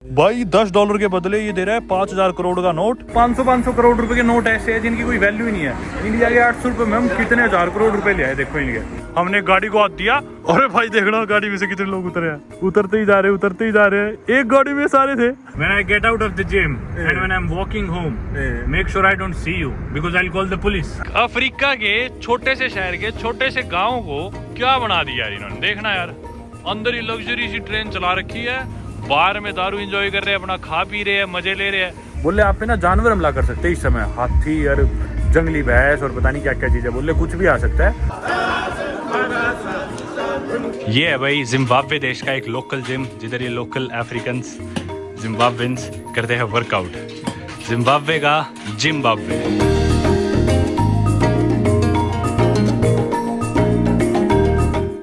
भाई $10 के बदले ये दे रहा है 5,000 करोड़ का नोट। 500 करोड़ रुपए के नोट ऐसे हैं जिनकी कोई वैल्यू ही नहीं है। इंडिया के 800 रुपए में हम कितने हजार करोड़ रुपए ले आए, देखो इनके। हमने गाड़ी को हाथ दिया, अरे भाई देखना गाड़ी में से कितने लोग उतरे हैं, उतरते ही जा रहे हैं। एक गाड़ी में सारे थे। When I get out of the gym and when I'm walking home, make sure I don't see you because I'll call the police। Africa के छोटे से शहर के छोटे से गाँव को क्या बना दिया यार इन्होंने, देखना यार। अंदर ही लग्जरी सी ट्रेन चला रखी है, बाहर में दारू एंजॉय कर रहे हैं, अपना खा पी रहे हैं, मजे ले रहे हैं। बोले आप पे ना जानवर हमला कर सकते हैं इस समय, हाथी और जंगली भैंस और पता नहीं क्या क्या चीजें, बोले कुछ भी आ सकता है। ये है भाई जिम्बाब्वे देश का एक लोकल जिम, जिधर ये लोकल अफ्रीकन जिम्बाब्वेंस करते हैं वर्कआउट। जिम्बाब्वे का जिम्बाब्वे।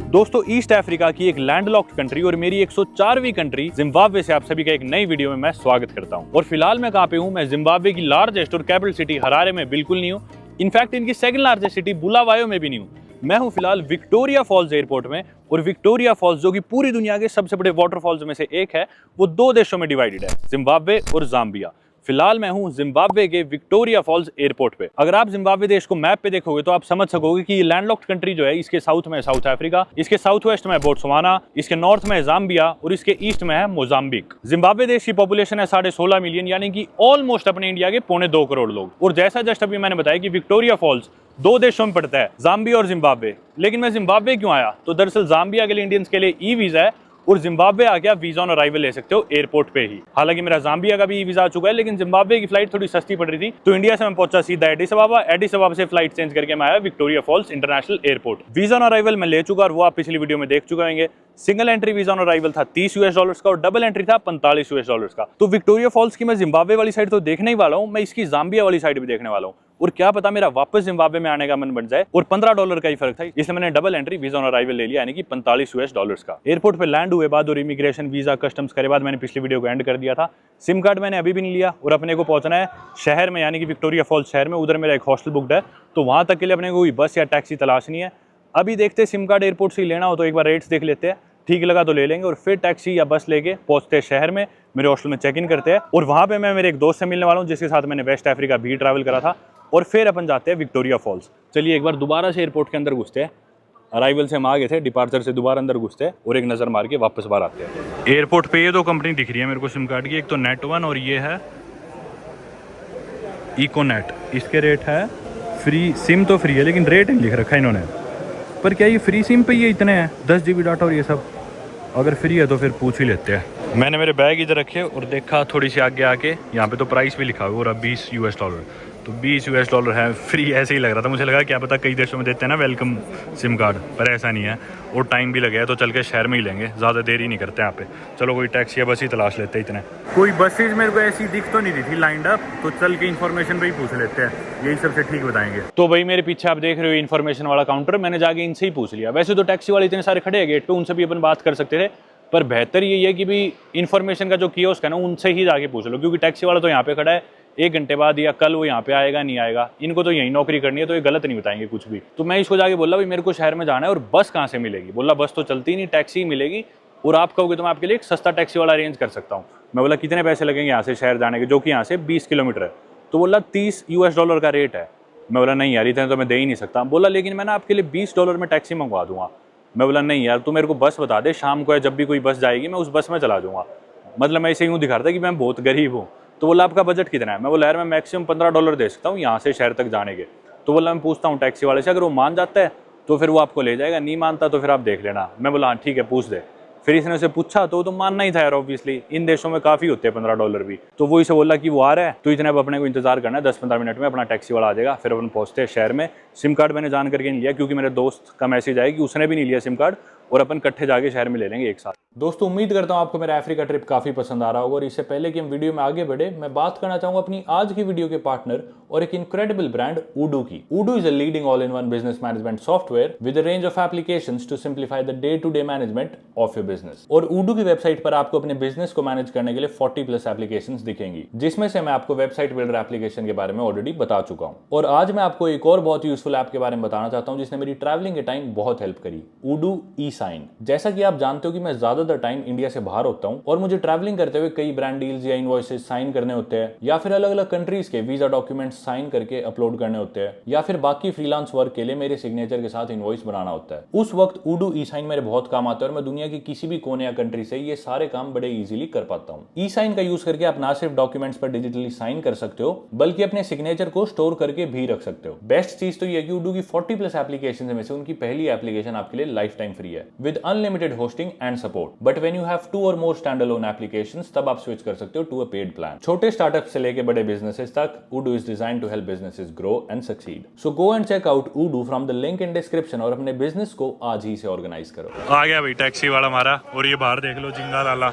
दोस्तों, ईस्ट अफ्रीका की एक लैंडलॉक्ड कंट्री और मेरी 104वीं कंट्री जिम्बाब्वे से आप सभी का एक नई वीडियो में मैं स्वागत करता हूं। और फिलहाल मैं कहां पे हूं? मैं जिम्बाब्वे की लार्जेस्ट और कैपिटल सिटी हरारे में बिल्कुल नहीं हूं। इनफैक्ट इनकी सेकंड लार्जेस्ट सिटी बुलावायो में भी नहीं हूं। मैं हूं फिलहाल विक्टोरिया फॉल्स एयरपोर्ट में। और विक्टोरिया फॉल्स, जो कि पूरी दुनिया के सबसे बड़े वाटरफॉल्स में से एक है, वो दो देशों में डिवाइडेड है, जिम्बाब्वे और जाम्बिया। फिलहाल मैं हूं जिम्बाब्वे के विक्टोरिया फॉल्स एयरपोर्ट पे। अगर आप जिम्बाब्वे देश को मैप पे देखोगे तो आप समझ सकोगे कि ये लैंडलॉक्ड कंट्री जो है, इसके साउथ में साउथ अफ्रीका, इसके साउथ वेस्ट में बोत्सवाना, इसके नॉर्थ में जाम्बिया और इसके ईस्ट में है मोजाम्बिक। जिम्बाब्वे देश की पॉपुलेशन है 16.5 मिलियन, यानी कि ऑलमोस्ट अपने इंडिया के 2.25 करोड़ लोग। और जैसा जस्ट अभी मैंने बताया कि विक्टोरिया फॉल्स दो देशों में पड़ता है, जाम्बिया और जिम्बाब्वे। लेकिन मैं जिम्बाब्वे क्यों आया? तो दरअसल जाम्बिया के लिए इंडियंस के लिए ई वीजा है और जिम्बाब्वे आ गया वीजा ऑन अराइवल ले सकते हो एयरपोर्ट पे ही। हालांकि मेरा जाम्बिया का भी वीजा आ चुका है, लेकिन जिम्बाब्वे की फ्लाइट थोड़ी सस्ती पड़ रही थी, तो इंडिया से मैं पहुंचा सीधा एडिस अबाबा से फ्लाइट चेंज करके मैं आया Victoria Falls international airport. Visa on arrival मैं ले चुका और वो आप पिछली वीडियो में देख चुके होंगे। Single entry visa on arrival था $30 का और डबल एंट्री था $45 का। तो विक्टोरिया फॉल्स की मैं जिम्बाब्वे वाली साइड तो देखने ही वाला हूँ, मैं इसकी जाम्बिया वाली साइड भी देखने वाला हूँ। और क्या पता मेरा वापस जिम्बाब्वे में आने का मन बन जाए। और $15 का ही फर्क था, इसलिए मैंने double entry visa on arrival ले लिया, यानी कि $45 का। एयरपोर्ट पे लैंड हुए बाद और इमिग्रेशन, वीजा, कस्टम्स करे बाद मैंने पिछली वीडियो को एंड कर दिया था। सिम कार्ड मैंने अभी भी नहीं लिया और अपने को पहुंचना है शहर में, यानी कि विक्टोरिया फॉल्स शहर में। उधर मेरा एक हॉस्टल बुकड है, तो वहां तक के लिए अपने को कोई बस या टैक्सी तलाशनी है। अभी देखते सिम कार्ड एयरपोर्ट से ही लेना हो तो एक बार रेट्स देख लेते हैं, ठीक लगा तो ले लेंगे और फिर टैक्सी या बस लेके पहुंचते हैं शहर में, मेरे हॉस्टल में चेक इन करते हैं। और वहां पे मैं मेरे एक दोस्त से मिलने वाला हूँ जिसके साथ मैंने वेस्ट अफ्रीका भी ट्रैवल करा था। और फिर अपन जाते हैं विक्टोरिया फॉल्स। चलिए एक बार दोबारा से एयरपोर्ट के अंदर घुसते हैं। अराइवल से हम आ गए थे, डिपार्चर से दोबारा अंदर घुसते हैं और एक नज़र मार के वापस बाहर आते हैं। एयरपोर्ट पे ये दो कंपनी दिख रही है मेरे को सिम कार्ड की, एक तो नेट1 और ये है इकोनेट। इसके रेट है फ्री, सिम तो फ्री है लेकिन रेट नहीं लिख रखा है इन्होंने। पर क्या ये फ्री सिम पे ये इतने हैं 10 GB डाटा और ये सब? अगर फ्री है तो फिर पूछ ही लेते हैं। मैंने मेरे बैग इधर रखे और देखा थोड़ी सी आगे आके, यहाँ पे तो प्राइस भी लिखा हुआ और $20, तो $20 है फ्री। ऐसे ही लग रहा था, मुझे लगा क्या पता कई देशों में देते हैं ना वेलकम सिम कार्ड, पर ऐसा नहीं है। और टाइम भी लगे है तो चल के शहर में ही लेंगे, ज़्यादा देर ही नहीं करते यहाँ पे। चलो कोई टैक्सी या बस ही तलाश लेते हैं। इतने कोई बसेज मेरे को ऐसी दिख तो नहीं रही थी लाइंड अप, तो चल के इन्फॉर्मेशन पे ही पूछ लेते हैं, यही सबसे ठीक बताएंगे। तो भाई मेरे पीछे आप देख रहे हो इन्फॉर्मेशन वाला काउंटर, मैंने जाके इनसे ही पूछ लिया। वैसे तो टैक्सी वाले इतने सारे खड़े हैं गेट पे, उनसे भी अपन बात कर सकते थे, पर बेहतर यही है कि भी इन्फॉर्मेशन का जो कियोस्क है ना, उनसे ही जाके पूछ लो, क्योंकि टैक्सी वाला तो यहाँ पे खड़ा है, 1 घंटे बाद या कल वो यहाँ पे आएगा नहीं आएगा, इनको तो यही नौकरी करनी है, तो ये गलत नहीं बताएंगे कुछ भी। तो मैं इसको जाके बोला भाई मेरे को शहर में जाना है और बस कहाँ से मिलेगी? बोला बस तो चलती नहीं, टैक्सी ही मिलेगी, और आप कहोगे तो मैं आपके लिए एक सस्ता टैक्सी वाला अरेंज कर सकता हूँ। मैं बोला कितने पैसे लगेंगे यहाँ से शहर जाने के, जो कि यहाँ से 20 किलोमीटर है? तो बोला $30 का रेट है। मैं बोला नहीं यार इतने तो मैं दे ही नहीं सकता। बोला लेकिन मैं ना आपके लिए $20 में टैक्सी मंगवा दूंगा। मैं बोला नहीं यार तू मेरे को बस बता दे, शाम को या जब भी कोई बस जाएगी मैं उस बस में चला जाऊँगा। मतलब मैं इसे यूँ दिखा रहा था कि मैं बहुत गरीब हूँ। तो बोला आपका बजट कितना है? मैं बोला यार मैं मैक्सिमम $15 दे सकता हूँ यहाँ से शहर तक जाने के। तो बोला मैं पूछता हूँ टैक्सी वाले से, अगर वो मान जाता है तो फिर वो आपको ले जाएगा, नहीं मानता तो फिर आप देख लेना। मैं बोला हाँ ठीक है पूछ दे। फिर इसने उसे पूछा तो मानना ही था यार, ऑब्वियसली इन देशों में काफ़ी होते हैं $15 भी। तो वो इसे बोला कि वो आ रहा है, तो इतने अब अपने को इंतजार करना है, 10-15 मिनट में अपना टैक्सी वाला आ जाएगा। फिर अपन पहुँचते हैं शहर में। सिम कार्ड मैंने जान करके नहीं लिया, क्योंकि मेरे दोस्त का मैसेज आया कि उसने भी नहीं लिया सिम कार्ड, और अपन इकट्ठे जाके शहर में ले लेंगे एक साथ। दोस्तों उम्मीद करता हूँ आपको मेरा अफ्रीका ट्रिप काफी पसंद आ रहा होगा। और इससे पहले कि हम वीडियो में आगे बढ़े, मैं बात करना चाहूंगा अपनी आज की वीडियो के पार्टनर और एक इनक्रेडिबल ब्रांड उडू की। Odoo is a leading all in one business management software with a range of applications to simplify the day to day management of your business. और उडू की website पर आपको अपने business को manage करने के लिए 40+ एप्लीकेशंस दिखेंगी, जिसमें से मैं आपको वेबसाइट बिल्डर एप्लीकेशन के बारे में ऑलरेडी बता चुका हूँ। और आज मैं आपको एक और बहुत यूजफुल ऐप के बारे में बताना चाहता हूँ जिसने मेरी ट्रैवलिंग के टाइम बहुत हेल्प करी, उडू ई साइन। जैसा कि आप जानते हो कि मैं ज्यादातर टाइम इंडिया से बाहर होता हूं और मुझे ट्रैवलिंग करते हुए कई ब्रांड डील्स या इनवॉइसेस साइन करने होते हैं, या फिर अलग अलग कंट्रीज के वीजा डॉक्यूमेंट्स साइन करके अपलोड करने होते हैं, या फिर बाकी फ्रीलांस वर्क के लिए मेरे सिग्नेचर के साथ इनवॉइस बनाना होता है। उस वक्त Odoo ई-साइन मेरे बहुत काम आता है और मैं दुनिया की किसी भी कोने या कंट्री से ये सारे काम बड़े इजीली कर पाता हूँ। ई-साइन का यूज करके आप ना सिर्फ डॉक्यूमेंट्स पर डिजिटली साइन कर सकते हो बल्कि अपने सिग्नेचर को स्टोर करके भी रख सकते हो। बेस्ट चीज तो ये कि Odoo की 40+ एप्लीकेशन में से उनकी पहली एप्लीकेशन आपके लिए लाइफ टाइम फ्री है with unlimited hosting and support. But when you have 2 और मोर स्टैंडअलोन एप्लीकेशंस तब आप स्विच कर सकते हो टू अ पेड प्लान। छोटे स्टार्टअप से लेके बड़े बिजनेसेस तक Odoo is designed to help businesses grow and succeed. So go and check out Odoo from the link in description और अपने बिजनेस को आज ही से ऑर्गेनाइज करो। आ गया भाई टैक्सी वाला हमारा, और ये बाहर देख लो जिंगा लाला।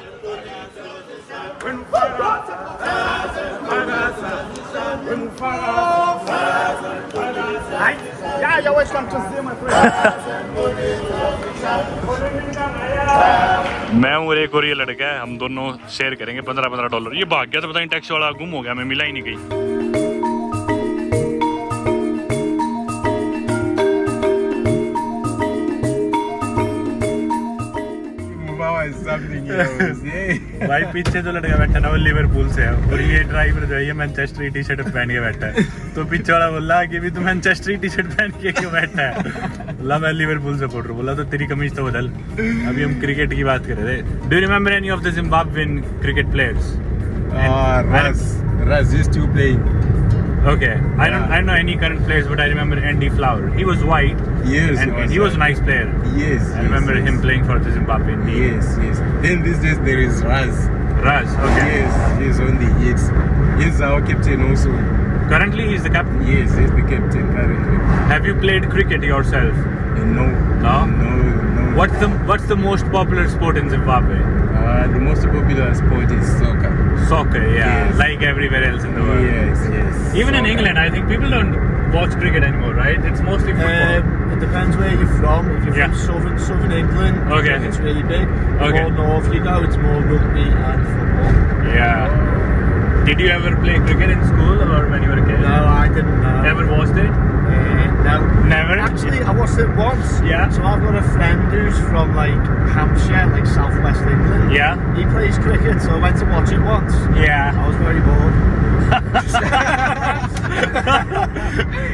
मैं हूँ एक और ये लड़का है, हम दोनों शेयर करेंगे $15-15। ये भाग गया तो पता नहीं टैक्सी वाला गुम हो गया, मैं मिला ही नहीं कहीं। भाई पीछे जो लड़का बैठा ना वो लिवरपूल से है और ये ड्राइवर जो है ये मैनचेस्टर टी शर्ट पहन के बैठा है। तो पीछे वाला बोला कि भी तू मैनचेस्टर टी शर्ट पहन के क्यों बैठा है? बोला मैं लिवरपूल सपोर्टर। बोला तो तेरी कमीज तो बदल। अभी हम क्रिकेट की बात कर रहे थे। Do you remember any of the Zimbabwean cricket players? Raz used to play. Okay, I don't know any current players, but I remember Andy Flower. He was white. Yes, and he was a nice player. Yes, I remember him playing for the Zimbabwean team. Yes. Then these days there is Raz. Raz, okay. Yes, he's on the Hits. He's our captain also. Currently, he's the captain. Yes, he's the captain currently. Have you played cricket yourself? No. No? No. What's the most popular sport in Zimbabwe? The most popular sport is soccer. Soccer, yeah. Yes. Like everywhere else in the world. Yes. Even in Soccer. England, I think people don't watch cricket anymore, right? It's mostly football. It depends where you're from. If you're Yeah. from southern England, Okay. it's really big. The Okay. more north you go, it's more rugby and football. Yeah. Did you ever play cricket in school or when you were a kid? No, I didn't know. Ever watched it? No. Never? Actually, I watched it once. Yeah. So I've got a friend who's from like Hampshire, like southwest England. Yeah. He plays cricket, so I went to watch it once. Yeah. I was very bored.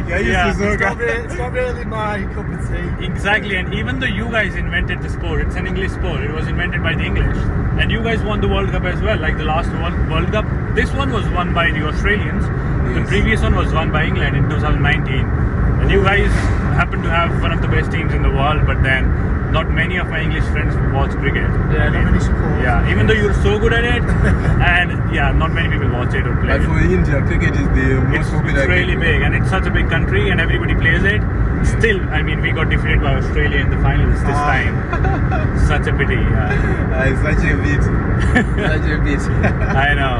Yeah. It's not really my cup of tea. Exactly, and even though you guys invented the sport, it's an English sport, it was invented by the English, and you guys won the World Cup as well, like the last World Cup. This one was won by the Australians, the previous one was won by England in 2019, and you guys happen to have one of the best teams in the world, but then not many of my English friends watch cricket. Yeah, not many support. Yeah, even though you're so good at it, and yeah, not many people watch it or play But it. for India, cricket is the most popular. It's really game. big, and it's such a big country, and everybody plays it. Still, I mean, we got defeated by Australia in the finals this time. Such a pity. Yeah. It's such a bit. Such a bit. I know.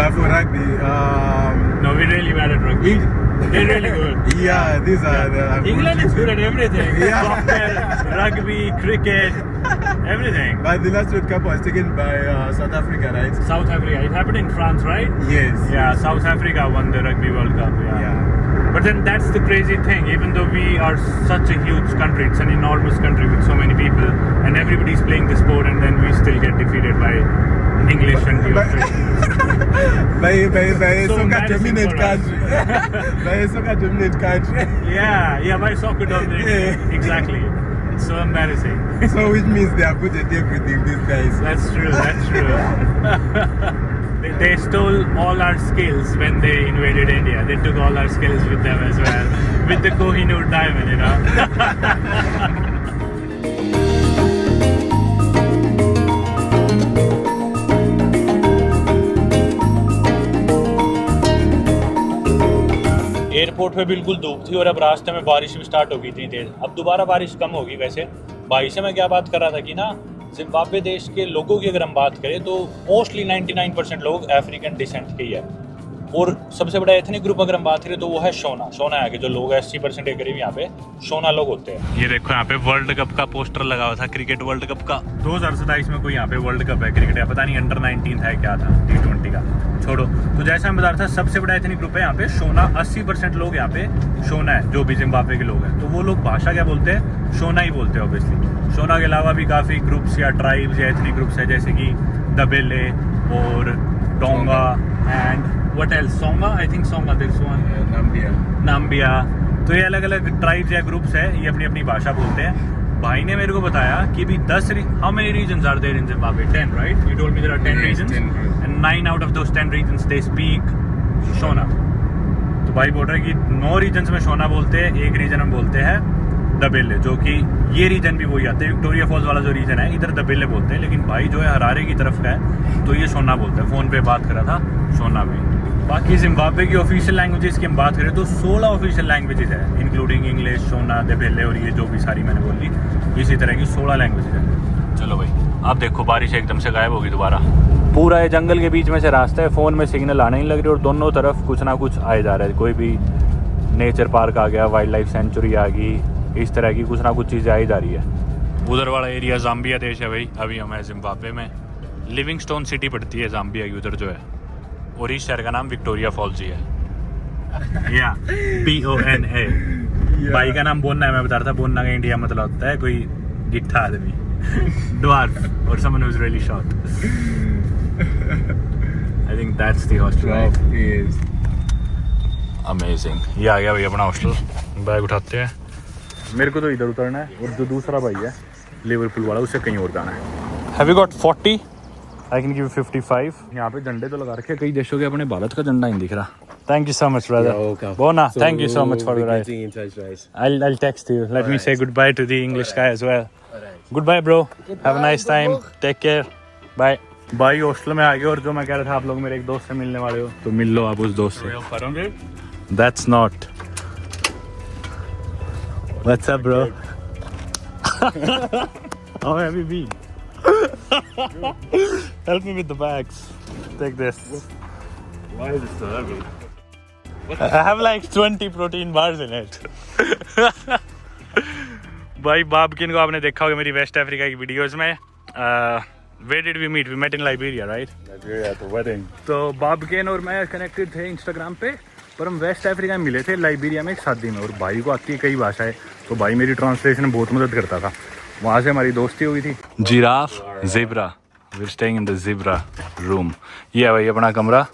But for rugby, No, we're really bad at rugby. They're really good. yeah, these are the. England is good at everything. Yeah. Soccer, rugby, cricket, everything. But the last World Cup was taken by South Africa, right? South Africa. It happened in France, right? Yes. Yeah, South Africa won the Rugby World Cup. Yeah. But then that's the crazy thing. Even though we are such a huge country, it's an enormous country with so many people, and everybody's playing the sport, and then we still get defeated by English and the Australians. by a So soccer embarrassing dominant for us. country. By a soccer dominant country. Yeah, by soccer dominating. Yeah. Exactly. It's so embarrassing. So which means they are good at everything, these guys. That's true. They stole all our skills when they invaded India. They took all our skills with them as well. With the Kohinoor diamond, you know. Airport पे बिल्कुल धूप थी और अब रास्ते में बारिश भी स्टार्ट हो गई इतनी तेज। अब दोबारा बारिश कम होगी। वैसे बारिश से मैं क्या बात कर रहा था कि ना, जिम्बाब्वे देश के लोगों की अगर हम बात करें तो मोस्टली 99% लोग अफ्रीकन डिसेंट के ही है। और सबसे बड़ा एथनिक ग्रुप अगर हम बात करें तो वो है शोना। शोना है कि जो लोग 80% के करीब यहाँ पे शोना लोग होते हैं। ये देखो यहाँ पे वर्ल्ड कप का पोस्टर लगा हुआ था, क्रिकेट वर्ल्ड कप का। 2027 में कोई यहाँ पे वर्ल्ड कप है क्रिकेट का, पता नहीं अंडर 19 है क्या था, T20 का, छोड़ो। तो जैसा मैं बता रहा था, सबसे बड़ा एथनिक ग्रुप है यहाँ पे शोना। 80% लोग यहाँ पे शोना है, जो भी जिम्बाब्वे के लोग हैं। तो वो लोग भाषा क्या बोलते हैं? शोना ही बोलते हैं ऑब्वियसली। शोना के अलावा भी काफ़ी ग्रुप्स या ट्राइब्स या एथनिक ग्रुप्स है, जैसे कि दबेले और Tonga and what else, Tsonga, I think Tsonga, there is one, Nambya. तो ये अलग अलग ट्राइब्स या ग्रुप्स है, ये अपनी अपनी भाषा बोलते हैं। भाई ने मेरे को बताया कि भी 10 how many regions are there in Zimbabwe? 10, right? You told me there are 10 regions and 9 out of those 10 regions they speak Shona. तो भाई बोल रहे हैं कि 9 रीजन्स में शोना बोलते हैं, एक रीजन में बोलते हैं दबेले, जो कि ये रीजन भी वही आते हैं। विक्टोरिया फॉल्स वाला जो रीजन है इधर दबेले बोलते हैं, लेकिन भाई जो है हरारे की तरफ का है तो ये शोना बोलते हैं। फ़ोन पे बात करा था, शोना भी। बाकी जिम्बाब्वे की ऑफिशियल लैंग्वेजेस की हम बात करें तो 16 ऑफिशियल लैंग्वेजेस है, इंक्लूडिंग इंग्लिश, शोना, दबेले और ये जो भी सारी मैंने बोली, इसी तरह की 16 लैंग्वेजेस है। चलो भाई, अब देखो बारिश एकदम से गायब होगी दोबारा। पूरा ये जंगल के बीच में से रास्ता है, फ़ोन में सिग्नल आने नहीं लग रही और दोनों तरफ कुछ ना कुछ आए जा रहा है। कोई भी नेचर पार्क आ गया, वाइल्ड लाइफ सेंचुरी आ गई, इस तरह की कुछ ना कुछ चीज़ें आई जा रही है। उधर वाला एरिया जाम्बिया देश है भाई। अभी हम हैं जिम्बाब्वे में, लिविंगस्टोन सिटी पड़ती है जाम्बिया की उधर जो है, और इस शहर का नाम विक्टोरिया फॉल्स ही है। या BONA। भाई का नाम बोन्ना है, मैं बता रहा था। बोन्ना का इंडिया मतलब होता है कोई गिट्ठा आदमी, ड्वार्फ और someone who is really short. I think that's the hostel. Amazing. ये आ गया भाई अपना हॉस्टल। बैग उठाते हैं। मेरे को तो इधर उतरना है और जो दूसरा भाई है लिवरपूल वाला, उसे कहीं और जाना है। Have you got 40? I can give 55। यहाँ पे झंडे तो लगा रखे कई देशों के, अपने भारत का झंडा नहीं दिख रहा। Thank you so much brother. Bona, thank you so much for the ride. I'll text you. Let me say goodbye to the English guy as well. Goodbye bro. Have a nice time. Take care. Bye. भाई hostel में आ गए और जो मैं कह रहा था आप लोग मेरे एक दोस्त से मिलने वाले हो, तो मिल लो आप उस दोस्त से। That's not. What's up bro? How have you been? Help me with the bags. Take this. Why is it so heavy? I have like 20 protein bars in it. भाई बाबकिन को आपने देखा होगा मेरी वेस्ट अफ्रीका की वीडियोस में। Where did we meet? We met in Liberia, right? Liberia at the wedding. तो बाबकिन और मैं कनेक्टेड थे इंस्टाग्राम पे, पर हम वेस्ट अफ्रीका में मिले थे लाइबेरिया में एक शादी में। और भाई को आती है कई भाषाएं, तो भाई मेरी ट्रांसलेशन में बहुत मदद करता था। वहाँ से हमारी दोस्ती हुई थी। Giraffe, zebra. We're staying in the zebra room. ये है भाई अपना कमरा।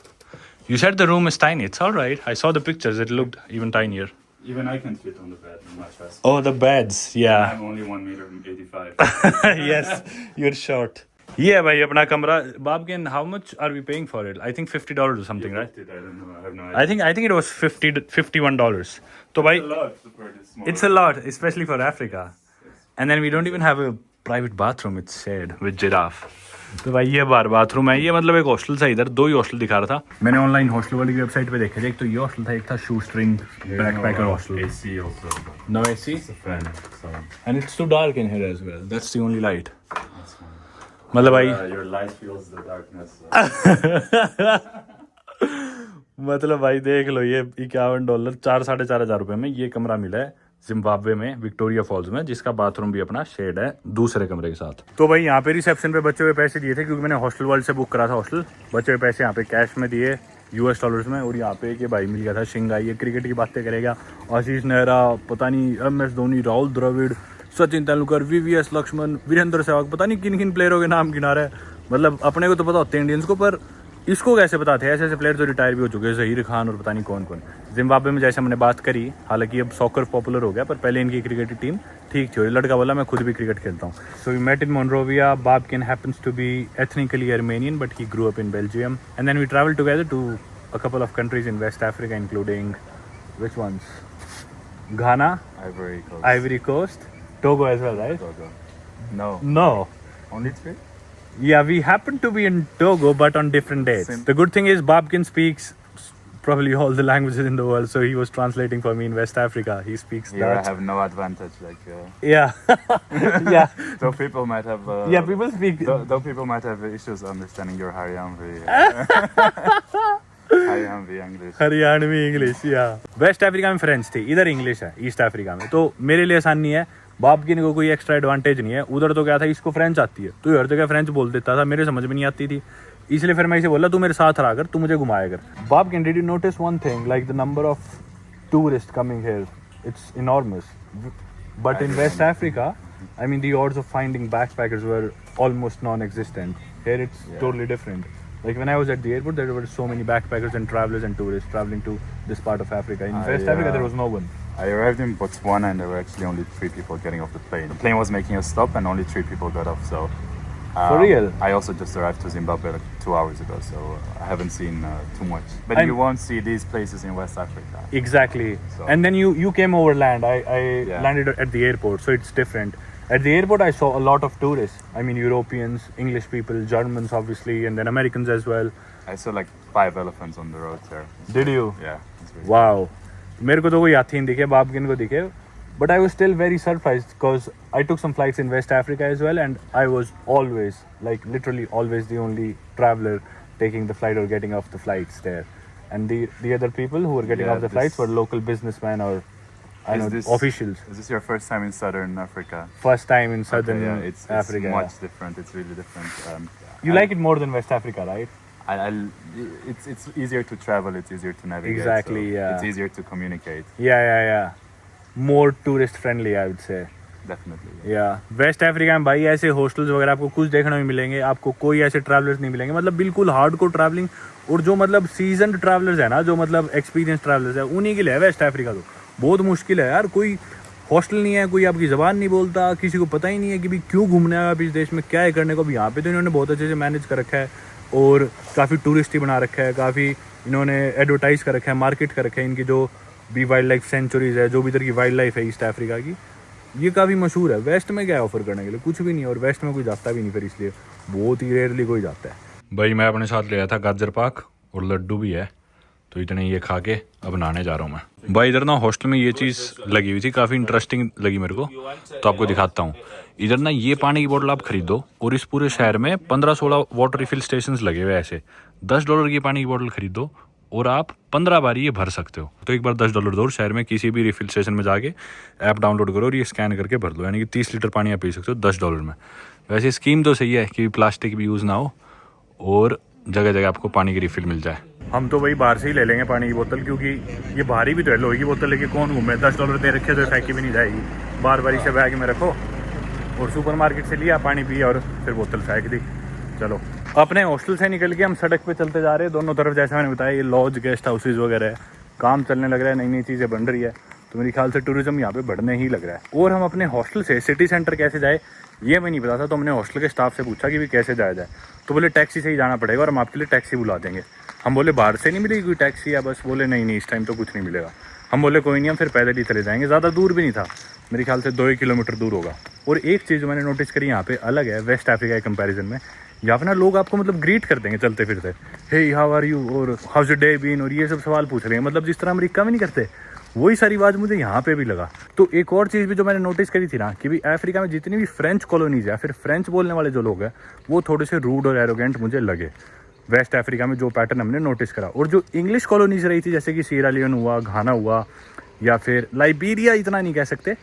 You said the room is tiny. It's all right. I saw the pictures. It looked even tinier. Even I can fit on the bed in my chest. Oh, the beds. Yeah. I'm only 1.85 meters. Yes, you're short. ये है भाई अपना कमरा। बाबकिन, how much are we paying for it? I think $50 or something, right? I don't know. I have no idea. I think it was $51. तो भाई, It's a lot for this small. it's a lot, especially for Africa. And then we don't even have a private bathroom. It's shared with giraffe. तो भाई ये bathroom है। ये मतलब एक hostel था, इधर 2 ही हॉस्टल दिखा रहा था। मैंने ऑनलाइन हॉस्टल वाली वेबसाइट पे देखे थे। एक तो ये हॉस्टल था, एक था shoe string backpacker hostel. AC also. No AC? It's a fan. So And it's too dark in here as well. That's the only light. मतलब भाई your light feels the darkness. मतलब भाई देख लो, ये $51 4-4.5 हज़ार रुपये में ये कमरा मिला है जिम्बाब्वे में विक्टोरिया फॉल्स में, जिसका बाथरूम भी अपना शेड है दूसरे कमरे के साथ। तो भाई यहाँ पे रिसेप्शन पे बचे हुए पैसे दिए थे, क्योंकि मैंने हॉस्टल वर्ल्ड से बुक करा था हॉस्टल। बचे हुए पैसे यहाँ पे कैश में दिए $US में। और यहाँ पे एक भाई मिल गया था शिंगाई, ये क्रिकेट की बातें करेगा। आशीष नेहरा, पता नहीं MS धोनी, राहुल द्रविड़, सचिन तेंदुलकर, VVS लक्ष्मण, वीरेंद्र सहवाग, पता नहीं किन किन प्लेयरों के नाम गिना रहा है। मतलब अपने को तो पता होते हैं इंडियंस को, पर इसको कैसे पता थे? ऐसे ऐसे प्लेयर जो रिटायर भी हो चुके हैं, जहीर खान और पता नहीं कौन कौन। जिम्बाब्वे में जैसे हमने बात करी, हालांकि अब सॉकर पॉपुलर हो गया, पर पहले इनकी क्रिकेट की टीम ठीक थी। और लड़का बोला मैं खुद भी क्रिकेट खेलता हूँ। So we met in Monrovia. Babkin happens to be ethnically Armenian, but he grew up in Belgium. And then we travel together to a couple of countries in West Africa, including which ones? Ghana, Ivory Coast, Togo as well, right? No. Only 3? Yeah, we happen to be in Togo, but on different dates. The good thing is Babkin speaks probably all the languages in the world, so he was translating for me in West Africa. He speaks Yeah, I Dutch. have no advantage. Like, Yeah. Yeah. though people might have. Yeah, people speak. Though people might have issues understanding your Haryanvi. Hariyanvi English. Haryanvi English या waste Africa में French थी, इधर English है east Africa में, तो मेरे लिए आसान नहीं है। बाप की को कोई एक्स्ट्रा एडवांटेज नहीं है। उधर तो क्या था, इसको फ्रेंच आती है तो हर जगह फ्रेंच बोल देता था, मेरे समझ में नहीं आती थी, इसलिए फिर मैं इसे बोला तू मेरे साथ रहा कर, तू मुझे घुमाया कर। बाप can did you notice one thing, like the number of tourist coming here, it's enormous, but in West Africa I mean the odds of finding backpackers were almost non-existent. Here it's totally different. Like when I was at the airport, there were so many backpackers and travelers and tourists traveling to this part of Africa. In West Africa, there was no one. I arrived in Botswana and there were actually only 3 people getting off the plane. The plane was making a stop and only 3 people got off. So For real? I also just arrived to Zimbabwe like 2 hours ago, so I haven't seen too much. But you won't see these places in West Africa. Exactly. So- And then you came overland. I Yeah. landed at the airport, so it's different. At the airport, I saw a lot of tourists. I mean, Europeans, English people, Germans, obviously, and then Americans as well. I saw like 5 elephants on the road there. Did you? Yeah. It's really Wow. मेरे को तो कोई हाथी नहीं दिखे, बापगिन को दिखे. But I was still very surprised because I took some flights in West Africa as well, and I was always, like literally always, the only traveler taking the flight or getting off the flights there. And the other people who were getting Yeah, off the this- flights were local businessmen or I Is know this- officials. Is this your first time in Southern Africa? First time in Southern Okay, yeah, it's Africa. much different. It's really different. You like it more than West Africa, right? It's easier to travel. It's easier to navigate. Exactly, so yeah. It's easier to communicate. Yeah. More tourist friendly, I would say. Definitely. या waste Africa में भाई ऐसे hostels वगैरह आपको कुछ देखने में मिलेंगे, आपको कोई ऐसे ट्रैवलर्स नहीं मिलेंगे, मतलब बिल्कुल हार्डकोर ट्रैवलिंग, और जो मतलब सीजनड ट्रैवलर्स है ना, जो मतलब एक्सपीरियंस ट्रैवलर्स है, उन्हीं के लिए है वेस्ट अफ्रीका। तो बहुत मुश्किल है यार, कोई हॉस्टल नहीं है, कोई आपकी ज़बान नहीं बोलता, किसी को पता ही नहीं है कि भाई क्यों घूमने आया आप इस देश में, क्या है करने को। भी यहाँ पे तो इन्होंने बहुत अच्छे से मैनेज कर रखा है और काफ़ी टूरिस्ट ही बना रखा है, काफ़ी इन्होंने एडवर्टाइज़ कर रखा है, मार्केट कर रखा है, इनकी जो भी वाइल्ड लाइफ सेंचुरीज़ है, जो भी इधर की वाइल्ड लाइफ है ईस्ट अफ्रीका की, ये काफ़ी मशहूर है। वेस्ट में क्या है ऑफर करने के लिए, कुछ भी नहीं है, और वेस्ट में कोई जाता भी नहीं, फिर इसलिए बहुत ही रेयरली कोई जाता है। भाई मैं अपने साथ ले आया था गाजर पाक और लड्डू भी है, तो इतने ये खा के अब नहाने जा रहा हूँ मैं। भाई इधर ना हॉस्टल में ये चीज़ लगी हुई थी, काफ़ी इंटरेस्टिंग लगी मेरे को, तो आपको दिखाता हूँ। इधर ना ये पानी की बोतल आप खरीदो और इस पूरे शहर में 15-16 वाटर रिफिल स्टेशन लगे हुए ऐसे, $10 की पानी की बोतल खरीदो और आप 15 बार ये भर सकते हो। तो एक बार $10 दो, शहर में किसी भी रिफिल स्टेशन में जाके ऐप डाउनलोड करो और ये स्कैन करके भर दो, यानी कि 30 लीटर पानी आप पी सकते हो $10 में। वैसे स्कीम तो सही है कि प्लास्टिक भी यूज़ ना हो और जगह जगह आपको पानी की रिफिल मिल जाए। हम तो वही बाहर से ही ले लेंगे पानी की बोतल, क्योंकि ये भारी भी तो है, लोहे की बोतल लेके कौन घूमे, $10 दे रखे तो फेंकी भी नहीं जाएगी, बार बार इसे बैग में रखो। और सुपरमार्केट से लिया पानी पिया और फिर बोतल फेंक दी। चलो अपने हॉस्टल से निकल के हम सड़क पे चलते जा रहे हैं, दोनों तरफ जैसा मैंने बताया ये लॉज गेस्ट हाउसेज वगैरह है, काम चलने लग रहा है, नई नई चीज़ें बन रही है, तो मेरे ख्याल से टूरिज्म यहाँ पे बढ़ने ही लग रहा है। और हम अपने हॉस्टल से सिटी सेंटर कैसे जाए ये मैं नहीं पता था, तो हमने हॉस्टल के स्टाफ से पूछा कि भी कैसे जाया जाए, तो बोले टैक्सी से ही जाना पड़ेगा और हम आपके लिए टैक्सी बुला देंगे। हम बोले बाहर से नहीं मिलेगी कोई टैक्सी या बस, बोले नहीं इस टाइम तो कुछ नहीं मिलेगा। हम बोले कोई नहीं, हम फिर पैदल ही चले जाएंगे, ज़्यादा दूर भी नहीं था, मेरे ख्याल से 2 किलोमीटर दूर होगा। और एक चीज़ मैंने नोटिस करी यहाँ पे अलग है वेस्ट अफ्रीका के कंपैरिजन में, यहाँ पे ना लोग आपको मतलब ग्रीट कर देंगे चलते फिरते, हे हाउ आर यू और हाउज योर डे बीन, और ये सब सवाल पूछ रहे हैं, मतलब जिस तरह अमेरिका में नहीं करते, वही सारी बात मुझे यहाँ पे भी लगा। तो एक और चीज़ भी जो मैंने नोटिस करी थी ना, कि भी अफ्रीका में जितनी भी फ्रेंच कॉलोनीज है, फिर फ्रेंच बोलने वाले जो लोग हैं वो थोड़े से रूड और एरोगेंट मुझे लगे वेस्ट अफ्रीका में, जो पैटर्न हमने नोटिस करा। और जो इंग्लिश कॉलोनीज रही थी, जैसे कि सीरा लियोन हुआ, घाना हुआ, या फिर लाइबेरिया, इतना नहीं कह सकते,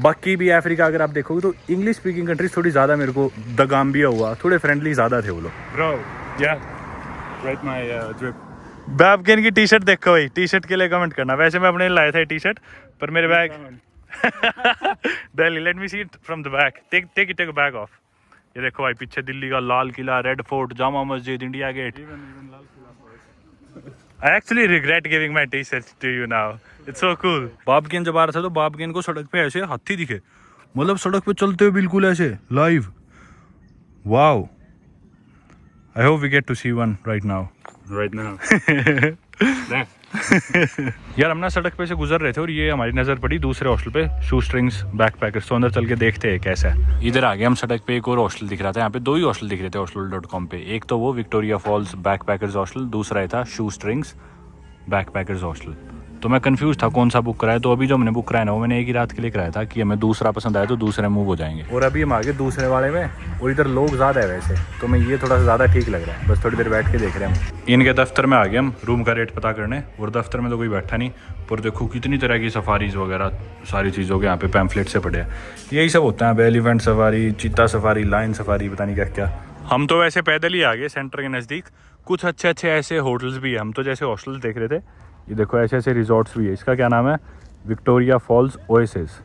बाकी भी अफ्रीका अगर आप देखोगे तो इंग्लिश स्पीकिंग कंट्रीज थोड़ी ज़्यादा, मेरे को द गाम्बिया हुआ, थोड़े फ्रेंडली ज़्यादा थे वो लोग। ब्रो या राइट माय ट्रिप। बैबकेन की टी शर्ट देखो भाई, टी शर्ट के लिए कमेंट करना। वैसे मैं अपने लाया था टी शर्ट, पर मेरे bag Delhi, let me see it from the back, take bag off. ये देखो भाई पीछे दिल्ली का Lal Qila, Red Fort, Jama Masjid, India Gate. I actually regret giving my t-shirt to you now. It's so cool. बाबकेन जब आ रहा था तो बाबकेन को सड़क पे ऐसे हाथी दिखे, मतलब सड़क पे चलते हुए बिल्कुल ऐसे live. Wow. I hope we get to see one right now. Right now. यार हम ना सड़क पे से गुजर रहे थे और ये हमारी नज़र पड़ी दूसरे हॉस्टल पे, शू स्ट्रिंग्स बैकपैकर्स, तो अंदर चल के देखते हैं कैसा है। इधर आ गए हम सड़क पे, एक और हॉस्टल दिख रहा था, यहाँ पे 2 ही हॉस्टल दिख रहे थे hostel.com पे, एक तो वो विक्टोरिया फॉल्स बैकपैकर्स हॉस्टल, दूसरा था शू स्ट्रिंग्स बैकपैकर्स हॉस्टल। तो मैं कंफ्यूज था कौन सा बुक कराया। तो अभी जो हमने बुक कराया ना वो मैंने एक ही रात के लिए कराया था कि हमें दूसरा पसंद आया तो दूसरे मूव हो जाएंगे। और अभी हम आगे दूसरे वाले में, और इधर लोग ज़्यादा है वैसे, तो मैं ये थोड़ा सा ज़्यादा ठीक लग रहा है। बस थोड़ी देर बैठ के देख रहे हैं हम। इनके दफ्तर में आ गए हम रूम का रेट पता करने, और दफ्तर में तो कोई बैठा नहीं, पर देखो कितनी तरह की सफारीज वगैरह सारी चीज़ों के यहाँ पे पैम्फलेट से पड़े हैं। यही सब होता है, अब एलिफेंट सफारी, चीता सफारी, लाइन सफारी, पता नहीं क्या क्या। हम तो वैसे पैदल ही आ गए सेंटर के नज़दीक। कुछ अच्छे अच्छे ऐसे होटल्स भी है, हम तो जैसे हॉस्टल्स देख रहे थे, ये देखो ऐसे ऐसे रिजॉर्ट्स भी है। इसका क्या नाम है, विक्टोरिया फॉल्स ओएसिस।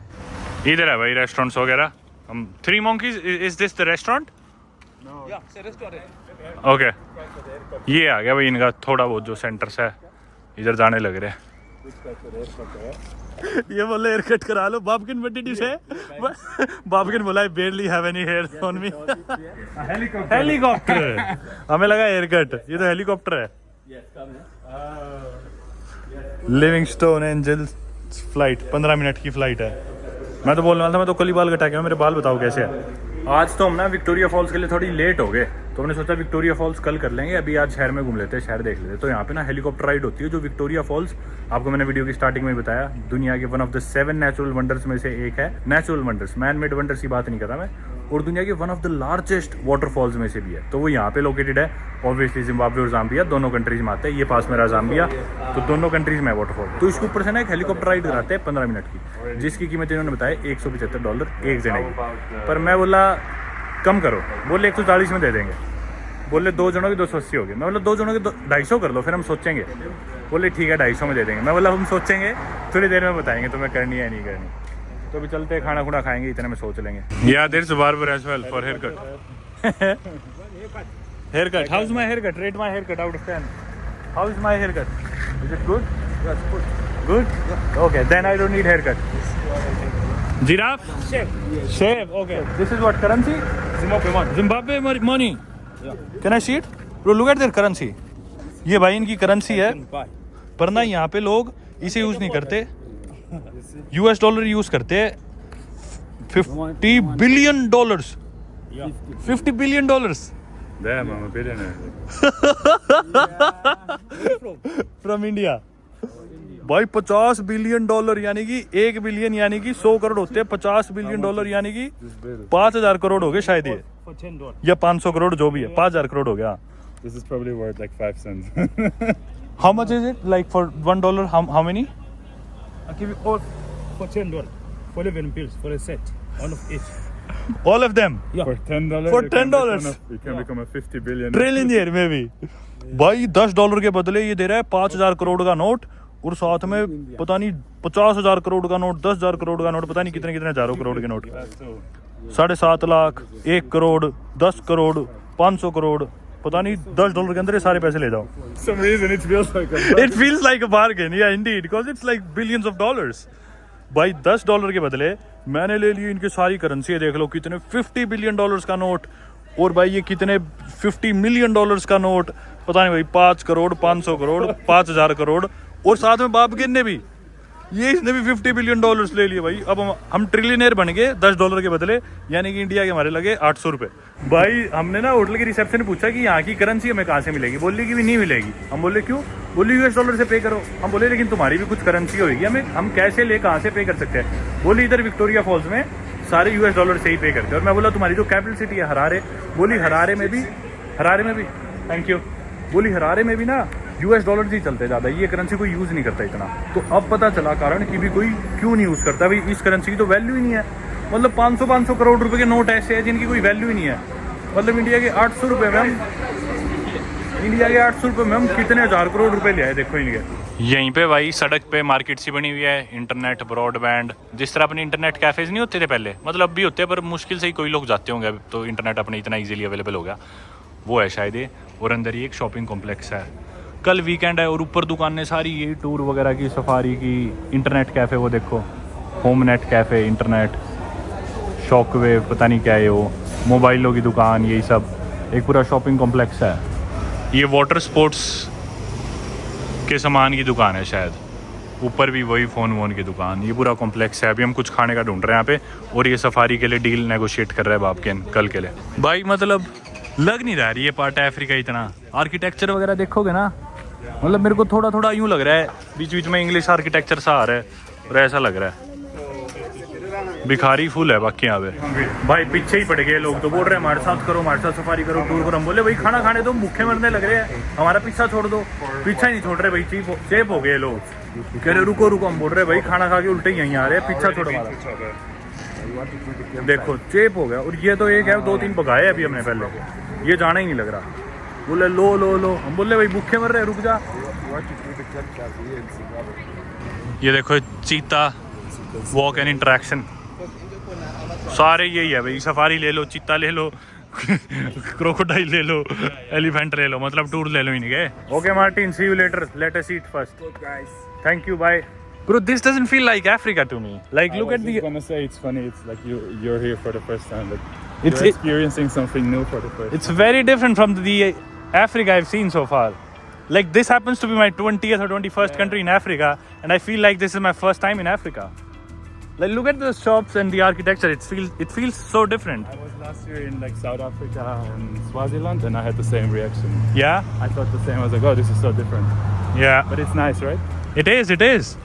इधर है भाई रेस्टोरेंट्स वगैरह। हम three monkeys, is this the restaurant? Okay, ये आ गया भाई इनका थोड़ा बहुत जो सेंटर्स है, इधर जाने लग रहे हैं। ये बोले हेयर कट करा लो। Babkin what did you say? Babkin बोला I barely have any hair on me. Helicopter. हमें लगा हेयर कट, ये तो हेलीकॉप्टर है। लिविंगस्टोन एंजल्स फ्लाइट 15 मिनट की फ्लाइट है। मैं तो बोलने वाला था मैं तो कल ही बाल कटा के, मेरे बाल बताओ कैसे है। आज तो हम ना विक्टोरिया फॉल्स के लिए थोड़ी लेट हो गए, तो हमने सोचा विक्टोरिया फॉल्स कल कर लेंगे, अभी आज शहर में घूम लेते हैं, शहर देख लेते हैं। तो यहाँ पे ना हेलीकॉप्टर राइड होती है, जो विक्टोरिया फॉल्स आपको मैंने वीडियो की स्टार्टिंग में बताया, दुनिया के one of the 7 natural wonders में से एक है। Natural wonders, man made wonders की बात नहीं कर रहा मैं, और दुनिया के one of the largest waterfalls में से भी है। तो वो यहाँ पे लोकेटेड है। ऑब्वियसली जिम्बाब्वे और जाम्बिया दोनों कंट्रीज में आते हैं, ये पास मेरा जाम्बिया, तो दोनों कंट्रीज में है वाटरफॉल। तो इसके ऊपर से ना एक हेलीकॉप्टर राइड कराते हैं 15 मिनट की, जिसकी कीमत इन्होंने बताया $175 एक जने की। पर मैं बोला कम करो, बोले 140 में दे देंगे। बोले 2 जनों की 280 हो गए। मैं बोला 2 जनों के 250 कर लो, फिर हम सोचेंगे। बोले ठीक है 250 में दे देंगे। मैं बोला हम सोचेंगे, थोड़ी देर में बताएंगे तुम्हें करनी है नहीं करनी। तो अभी चलते हैं, खाना खुना खाएंगे, इतने में सोच लेंगे। या there is a barber as well for hair cut. Hair cut, how is my hair cut? Rate my hair cut out of 10। How is my hair cut? Is it good? Good? Okay, then I don't need hair cut. Giraffe? Shave. Okay. This is what currency? Zimbabwe money. Can I see it? Bro, look at their currency. ये भाई इनकी currency है, पर ना यहाँ पे लोग इसे यूज नहीं करते, US डॉलर यूज करते हैं। $50 billion. $50 billion. Damn, I'm a billionaire. From India. भाई $50 बिलियन यानी कि 1 बिलियन यानी कि 100 करोड़ होते हैं। $50 बिलियन यानी कि 5000 करोड़ हो गए शायद ये, या 500 करोड़ जो भी है, 5000 करोड़ हो गया। This is probably worth like 5 cents. How much is it like for $1? How many? I'll give you all for $10 for 11 pills for a set, one of each. All of them? Yeah. For $10, For $10. you can become a 50 billion. Trillionaire में भी भाई $10 के बदले ये दे रहा है 5000 करोड़ का note, और साथ में पता नहीं 50,000 करोड़ का नोट, 10,000 करोड़ का नोट, पता नहीं कितने कितने हजारों करोड़ के नोट, 7.5 लाख, 1 करोड़, 10 करोड़, 500 करोड़, पता नहीं $10 के अंदर ये सारे पैसे ले जाओ। For some reason it feels like a It feels like a bargain, yeah indeed, because it's like billions of dollars. भाई $10 के बदले मैंने ले लिए इनकी सारी करेंसी, देख लो कितने $50 बिलियन का नोट, और भाई ये कितने $50 मिलियन का नोट, पता नहीं भाई 5 करोड़, 500 करोड़, 5000 करोड़, और साथ में बाबकिन ने भी, ये इसने भी $50 बिलियन ले लिए भाई। अब हम ट्रिलियनियर बन गए $10 के बदले, यानी कि इंडिया के हमारे लगे 800 रुपये। भाई हमने ना होटल के रिसेप्शन ने पूछा कि यहाँ की करेंसी हमें कहाँ से मिलेगी, बोली कि भी नहीं मिलेगी। हम बोले क्यों? बोली US डॉलर से पे करो। हम बोले लेकिन तुम्हारी भी कुछ करेंसी होगी, हम कैसे ले कहाँ से पे कर सकते हैं? बोली इधर विक्टोरिया फॉल्स में सारे US डॉलर से ही पे करते हैं। और मैं बोला तुम्हारी जो कैपिटल सिटी है हरारे, बोली हरारे में भी थैंक यू, बोली हरारे में भी ना US डॉलर ही चलते ज़्यादा, ये करेंसी कोई यूज़ नहीं करता इतना। तो अब पता चला कारण कि भी कोई क्यों नहीं यूज़ करता। भाई इस करेंसी की तो वैल्यू ही नहीं है, मतलब 500 करोड़ रुपए के नोट ऐसे हैं जिनकी कोई वैल्यू ही नहीं है। मतलब इंडिया के 800 रुपये में हम कितने हज़ार करोड़ रुपए ले आए, देखो इनके। यहीं पे भाई सड़क पे मार्केट सी बनी हुई है, इंटरनेट, ब्रॉडबैंड, जिस तरह अपने इंटरनेट कैफेज नहीं होते थे पहले, मतलब अब भी होते हैं पर मुश्किल से ही कोई लोग जाते होंगे, अब तो इंटरनेट अपने इतना ईजिली अवेलेबल हो गया, वो है शायद ये। और अंदर ही एक शॉपिंग कॉम्प्लेक्स है, कल वीकेंड है, और ऊपर दुकानें सारी यही टूर वगैरह की, सफारी की, इंटरनेट कैफ़े, वो देखो home net cafe, internet, shockwave, पता नहीं क्या है वो, मोबाइलों की दुकान, यही सब एक पूरा शॉपिंग कॉम्प्लेक्स है। ये वाटर स्पोर्ट्स के सामान की दुकान है शायद, ऊपर भी वही फ़ोन वोन की दुकान, ये पूरा कॉम्प्लेक्स है। अभी हम कुछ खाने का ढूंढ रहे हैं यहाँ पे, और ये सफारी के लिए डील नेगोशिएट कर रहा है बाबकिन कल के लिए। भाई मतलब लग नहीं रहा है ये पार्ट है अफ्रीका इतना। आर्किटेक्चर वगैरह देखोगे ना, मतलब मेरे को थोड़ा थोड़ा यूँ लग रहा है बीच बीच में इंग्लिश आर्किटेक्चर सा आ रहा है और ऐसा लग रहा है भिखारी फुल है बाकी यहाँ पे। भाई पीछे ही पड़ गए लोग, तो बोल रहे हैं हमारे साथ करो, हमारे साथ सफारी करो, टूर करो। हम बोले भाई खाना खाने दो, भूखे मरने लग रहे हैं, हमारा पीछा छोड़ दो। पीछा ही नहीं छोड़ रहे भाई, चेप हो गए लोग, कह रहे रुको रुको। हम बोल रहे भाई खाना खा के उल्टे ही यहीं आ रहे हैं, पीछा छोड़ो हमारा। देखो चेप हो गया। और ये तो एक है 2-3 पकाए अभी हमने पहले, ये जाना ही नहीं लग रहा। बोले लो लो लो, हम बोले भाई भूखे मर रहे, रुक जा। ये देखो चीता वॉक एंड इंटरेक्शन, सारे यही है भाई। सफारी ले लो, चीता ले लो, क्रोकोडाइल ले लो, एलिफेंट ले लो, मतलब टूर ले लो ही नहीं गए। Okay Martin, see you later, let us eat first. Thank you, bye. Bro, this doesn't feel like Africa to me. Like, look at the. I was gonna say it's funny. It's like you're here for the first time. Like It's you're experiencing something new for the first. It's very different from the Africa I've seen so far. Like this happens to be my 20th or 21st country in Africa, and I feel like this is my first time in Africa. Like, look at the shops and the architecture. It feels so different. I was last year in like South Africa and Swaziland, and I had the same reaction. Yeah, I thought the same. I was like, oh, this is so different. yeah. But it's nice, right? It is. It is.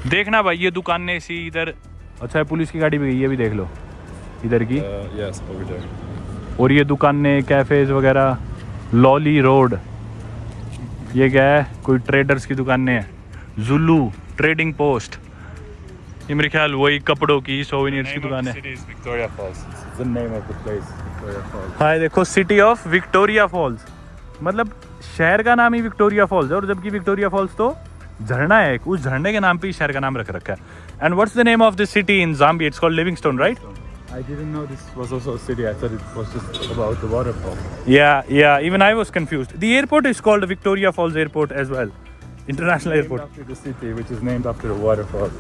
देखना भाई ये दुकानें सी इधर। अच्छा है police की गाड़ी भी गई है, भी देख लो इधर की। Yes, over there. और ये दुकानें, कैफेज वगैरह। लॉली रोड, ये क्या है? कोई ट्रेडर्स की दुकानें हैं। जुलू ट्रेडिंग पोस्ट, ये मेरे ख्याल वही कपड़ों की, सोवेनियर्स की दुकान है। City is Victoria Falls. It's the name of the place, Victoria Falls. हाँ देखो, सिटी ऑफ विक्टोरिया फॉल्स, मतलब शहर का नाम ही विक्टोरिया फॉल्स है। और जबकि विक्टोरिया फॉल्स तो झरना है, उस झरने के नाम पे ही शहर का नाम रख रखा है। And what's the name of this city in Zambia? It's called Livingstone, right? I didn't know this was also a city. I thought it was just about the waterfall. Yeah, even I was confused. The airport is called Victoria Falls Airport as well, international Named airport. after the city, which is named after the waterfall.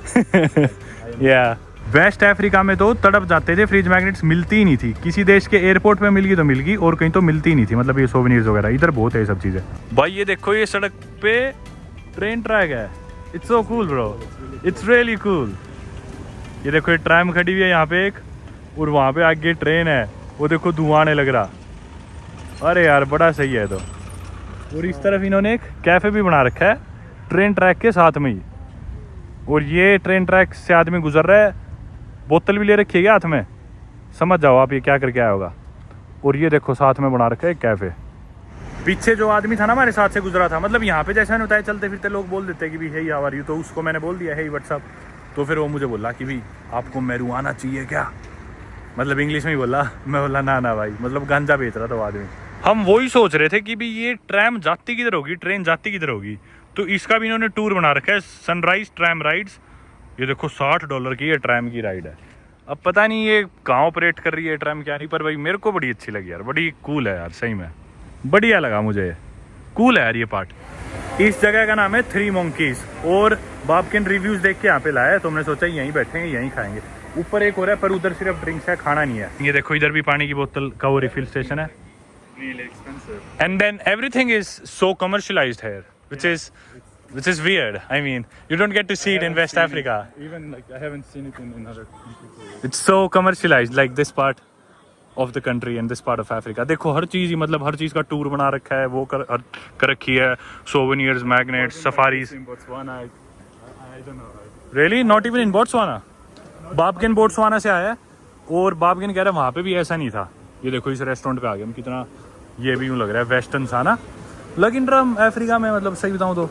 Yeah. West Africa में तो तड़प जाते थे, fridge magnets मिलती ही नहीं थी। किसी देश के एयरपोर्ट पे मिल गई तो मिल गई, और कहीं तो मिलती ही नहीं थी। मतलब ये सोवेनियर्स वगैरह इधर बहुत है ये सब चीज़ें। भाई ये देखो, ये सड़क पे ट्रेन ट्रैक है। It's so cool bro, it's really cool. ये देखो ये ट्रैम खड़ी हुई है यहाँ पे एक, और वहाँ पे आगे ट्रेन है। वो देखो धुआं आने लग रहा। अरे यार बड़ा सही है तो। और इस तरफ इन्होंने एक कैफ़े भी बना रखा है ट्रेन ट्रैक के साथ में ही। और ये ट्रेन ट्रैक से आदमी गुजर रहा है, बोतल भी ले रखी है क्या हाथ में, समझ जाओ आप ये क्या करके आया होगा। और ये देखो साथ में बना रखा है एक कैफ़े। पीछे जो आदमी था ना हमारे साथ से गुजरा था, मतलब यहाँ पे जैसे मैंने बताया चलते फिरते लोग बोल देते कि भाई हे हाउ आर यू, तो उसको मैंने बोल दिया हे व्हाट्सअप। तो फिर वो मुझे बोला कि भाई आपको मैरिजुआना चाहिए क्या, मतलब इंग्लिश में ही बोला। मैं बोला ना भाई, मतलब गांजा बेच रहा था वो आदमी। हम वही सोच रहे थे कि भाई ये ट्रैम जाती किधर होगी, ट्रेन जाती किधर होगी। तो इसका भी इन्होंने टूर बना रखा है, सनराइज ट्रैम राइड्स। ये देखो $60 की ये ट्रैम की राइड है। अब पता नहीं ये कहाँ ऑपरेट कर रही है ट्रैम क्या नहीं, पर भाई मेरे को बड़ी अच्छी लगी यार, बड़ी कूल है यार, सही में बढ़िया लगा मुझे, कूल है यार ये पार्ट। इस जगह का नाम है थ्री मंकीज, और बाबकिन रिव्यूज देख के यहाँ पे लाया है, तो हमने सोचा यहीं बैठेंगे यहीं खाएंगे। ऊपर एक हो रहा है पर उधर सिर्फ ड्रिंक्स है, खाना नहीं है। ये देखो इधर भी पानी की बोतल का वो रिफिल स्टेशन है। Really expensive. And then everything is so commercialized here, which is weird. I mean, you don't get to see it in West Africa. Even like I haven't seen it in other countries. It's so commercialized, like this part of the country and this part of Africa. देखो हर चीज़ ही, मतलब हर चीज़ का tour बना रखा है, वो कर रखी है। Souvenirs, magnets, safaris. In Botswana, I don't know. Really? Not even in Botswana? Babkin Botswana से आया है, और बाबकिन कह रहा है वहाँ पे भी ऐसा नहीं था। ये देखो इस रेस्टोरेंट पे आ गए हम, कितना ये भी यूँ लग रहा है वेस्टर्न सा ना, लेकिन अफ्रीका में, मतलब सही बताऊँ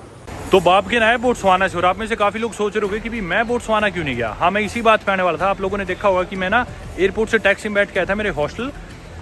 तो बाबकिन आया बोट्सवाना से। और आप में से काफ़ी लोग सोच रहे होंगे कि भाई मैं बोट्सवाना क्यों नहीं गया। हाँ, मैं इसी बात पे आने वाला था। आप लोगों ने देखा होगा कि मैं ना एयरपोर्ट से टैक्सी में बैठ के आया था मेरे हॉस्टल।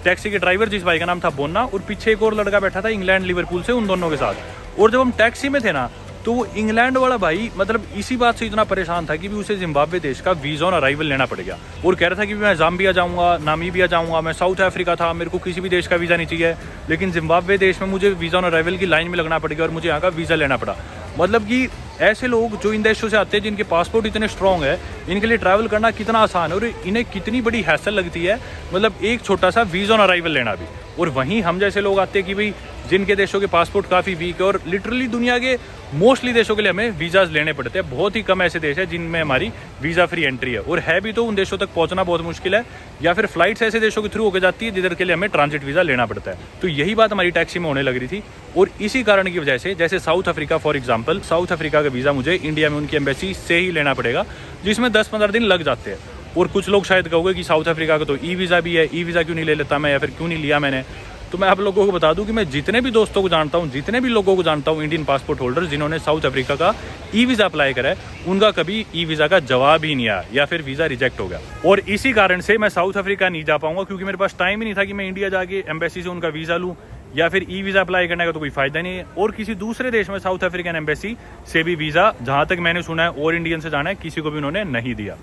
टैक्सी के ड्राइवर जिस भाई का नाम था बोन्ना, और पीछे एक और लड़का बैठा था इंग्लैंड लिवरपूल से, उन दोनों के साथ। और जब हम टैक्सी में थे ना, तो वो इंग्लैंड वाला भाई मतलब इसी बात से इतना परेशान था कि भी उसे जिम्बाब्वे देश का वीज़ा ऑन अराइवल लेना पड़ेगा। और कह रहा था कि मैं ज़ाम्बिया जाऊँगा, नामीबिया जाऊँगा, मैं साउथ अफ्रीका था, मेरे को किसी भी देश का वीज़ा नहीं चाहिए, लेकिन जिम्बाब्वे देश में मुझे वीज़ा ऑन अराइवल की लाइन में लगना पड़ेगा, और मुझे यहाँ का वीज़ा लेना पड़ा। मतलब कि ऐसे लोग जो इन देशों से आते हैं, जिनके पासपोर्ट इतने स्ट्रॉन्ग है, इनके लिए ट्रैवल करना कितना आसान है, और इन्हें कितनी बड़ी हैसल लगती है, मतलब एक छोटा सा वीज़ा ऑन अराइवल लेना भी। और वहीं हम जैसे लोग आते हैं कि भाई जिनके देशों के पासपोर्ट काफ़ी वीक है और लिटरली दुनिया के मोस्टली देशों के लिए हमें वीज़ाज लेने पड़ते हैं। बहुत ही कम ऐसे देश है जिनमें हमारी वीज़ा फ्री एंट्री है, और है भी तो उन देशों तक पहुंचना बहुत मुश्किल है, या फिर फ्लाइट्स ऐसे देशों के थ्रू होकर जाती है जिधर के लिए हमें ट्रांजिट वीज़ा लेना पड़ता है। तो यही बात हमारी टैक्सी में होने लग रही थी, और इसी कारण की वजह से जैसे south Africa for example, south Africa का वीज़ा मुझे इंडिया में उनकी एम्बेसी से ही लेना पड़ेगा, जिसमें 10-15 दिन लग जाते हैं। और कुछ लोग शायद कहोगे कि साउथ अफ्रीका का तो ई वीज़ा भी है, ई वीज़ा क्यों नहीं ले लेता मैं, या फिर क्यों नहीं लिया मैंने। तो मैं आप लोगों को बता दूं कि मैं जितने भी दोस्तों को जानता हूं, जितने भी लोगों को जानता हूं इंडियन पासपोर्ट होल्डर जिन्होंने साउथ अफ्रीका का ई वीज़ा अप्लाई करा है, उनका कभी ई वीज़ा का जवाब ही नहीं आया या फिर वीज़ा रिजेक्ट हो गया। और इसी कारण से मैं साउथ अफ्रीका नहीं जा पाऊंगा, क्योंकि मेरे पास टाइम ही नहीं था कि मैं इंडिया जाके एम्बेसी से उनका वीज़ा लूँ, या फिर ई वीज़ा अप्लाई करने का तो कोई फ़ायदा नहीं है। और किसी दूसरे देश में साउथ अफ्रीकन एम्बेसी से भी वीज़ा, जहाँ तक मैंने सुना है और इंडियन से जाना है, किसी को भी उन्होंने नहीं दिया।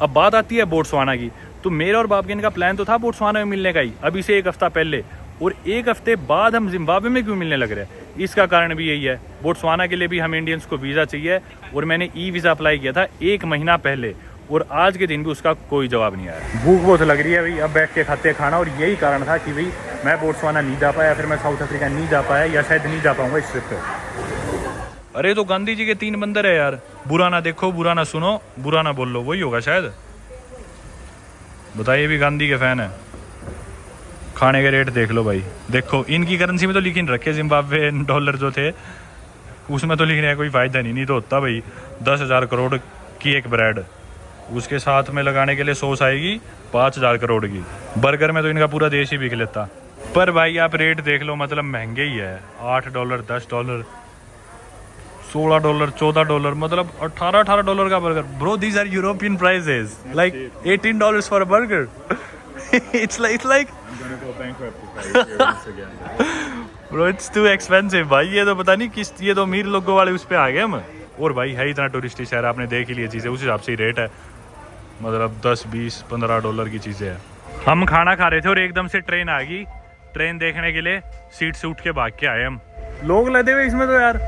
अब बात आती है बोट्सवाना की, तो मेरा और बाबगेन का प्लान तो था बोट्सवाना में मिलने का ही, अभी से 1 हफ्ता पहले, और 1 हफ्ते बाद हम जिम्बाब्वे में क्यों मिलने लग रहे हैं, इसका कारण भी यही है। बोट्सवाना के लिए भी हम इंडियंस को वीज़ा चाहिए, और मैंने ई वीज़ा अप्लाई किया था 1 महीना पहले, और आज के दिन भी उसका कोई जवाब नहीं आया। भूख बहुत लग रही है भाई, अब बैठ के खाते हैं खाना, और यही कारण था कि भाई मैं बोट्सवाना नहीं जा पाया, फिर मैं साउथ अफ्रीका नहीं जा पाया, या शायद नहीं जा पाऊंगा इस ट्रिप पे। अरे तो गांधी जी के 3 बंदर है यार, बुरा ना देखो, बुरा ना सुनो, बुरा ना बोल लो, वही होगा शायद। बताइए, भी गांधी के फैन है। खाने के रेट देख लो भाई, देखो इनकी करेंसी में तो लिखिन रखे जिम्बाब्वे डॉलर जो थे, उसमें तो लिखने का कोई फ़ायदा नहीं तो होता भाई 10,000 करोड़ की एक ब्रेड, उसके साथ में लगाने के लिए सॉस आएगी 5,000 करोड़ की। बर्गर में तो इनका पूरा देश ही बिक लेता। पर भाई आप रेट देख लो, मतलब महंगे ही है। $8, $10, $16, $14, मतलब $18 का burger. Bro these are European prices, like $18 for a burger. it's like I'm gonna go bankrupt if I hear once again. Bro it's too expensive भाई, ये तो पता नहीं किस, ये तो अमीर लोगों वाले उस पे आ गए हम। और भाई है इतना टूरिस्टी शहर, आपने देख ही लिया चीज़ें, उस हिसाब से ही रेट है, मतलब 10, 20, $15 की चीज़ें हैं। हम खाना खा रहे थे और एकदम से ट्रेन आ गई, ट्रेन देखने के लिए सीट से उठ के भाग के आए हम। लोग लदे हुए इसमें तो यार,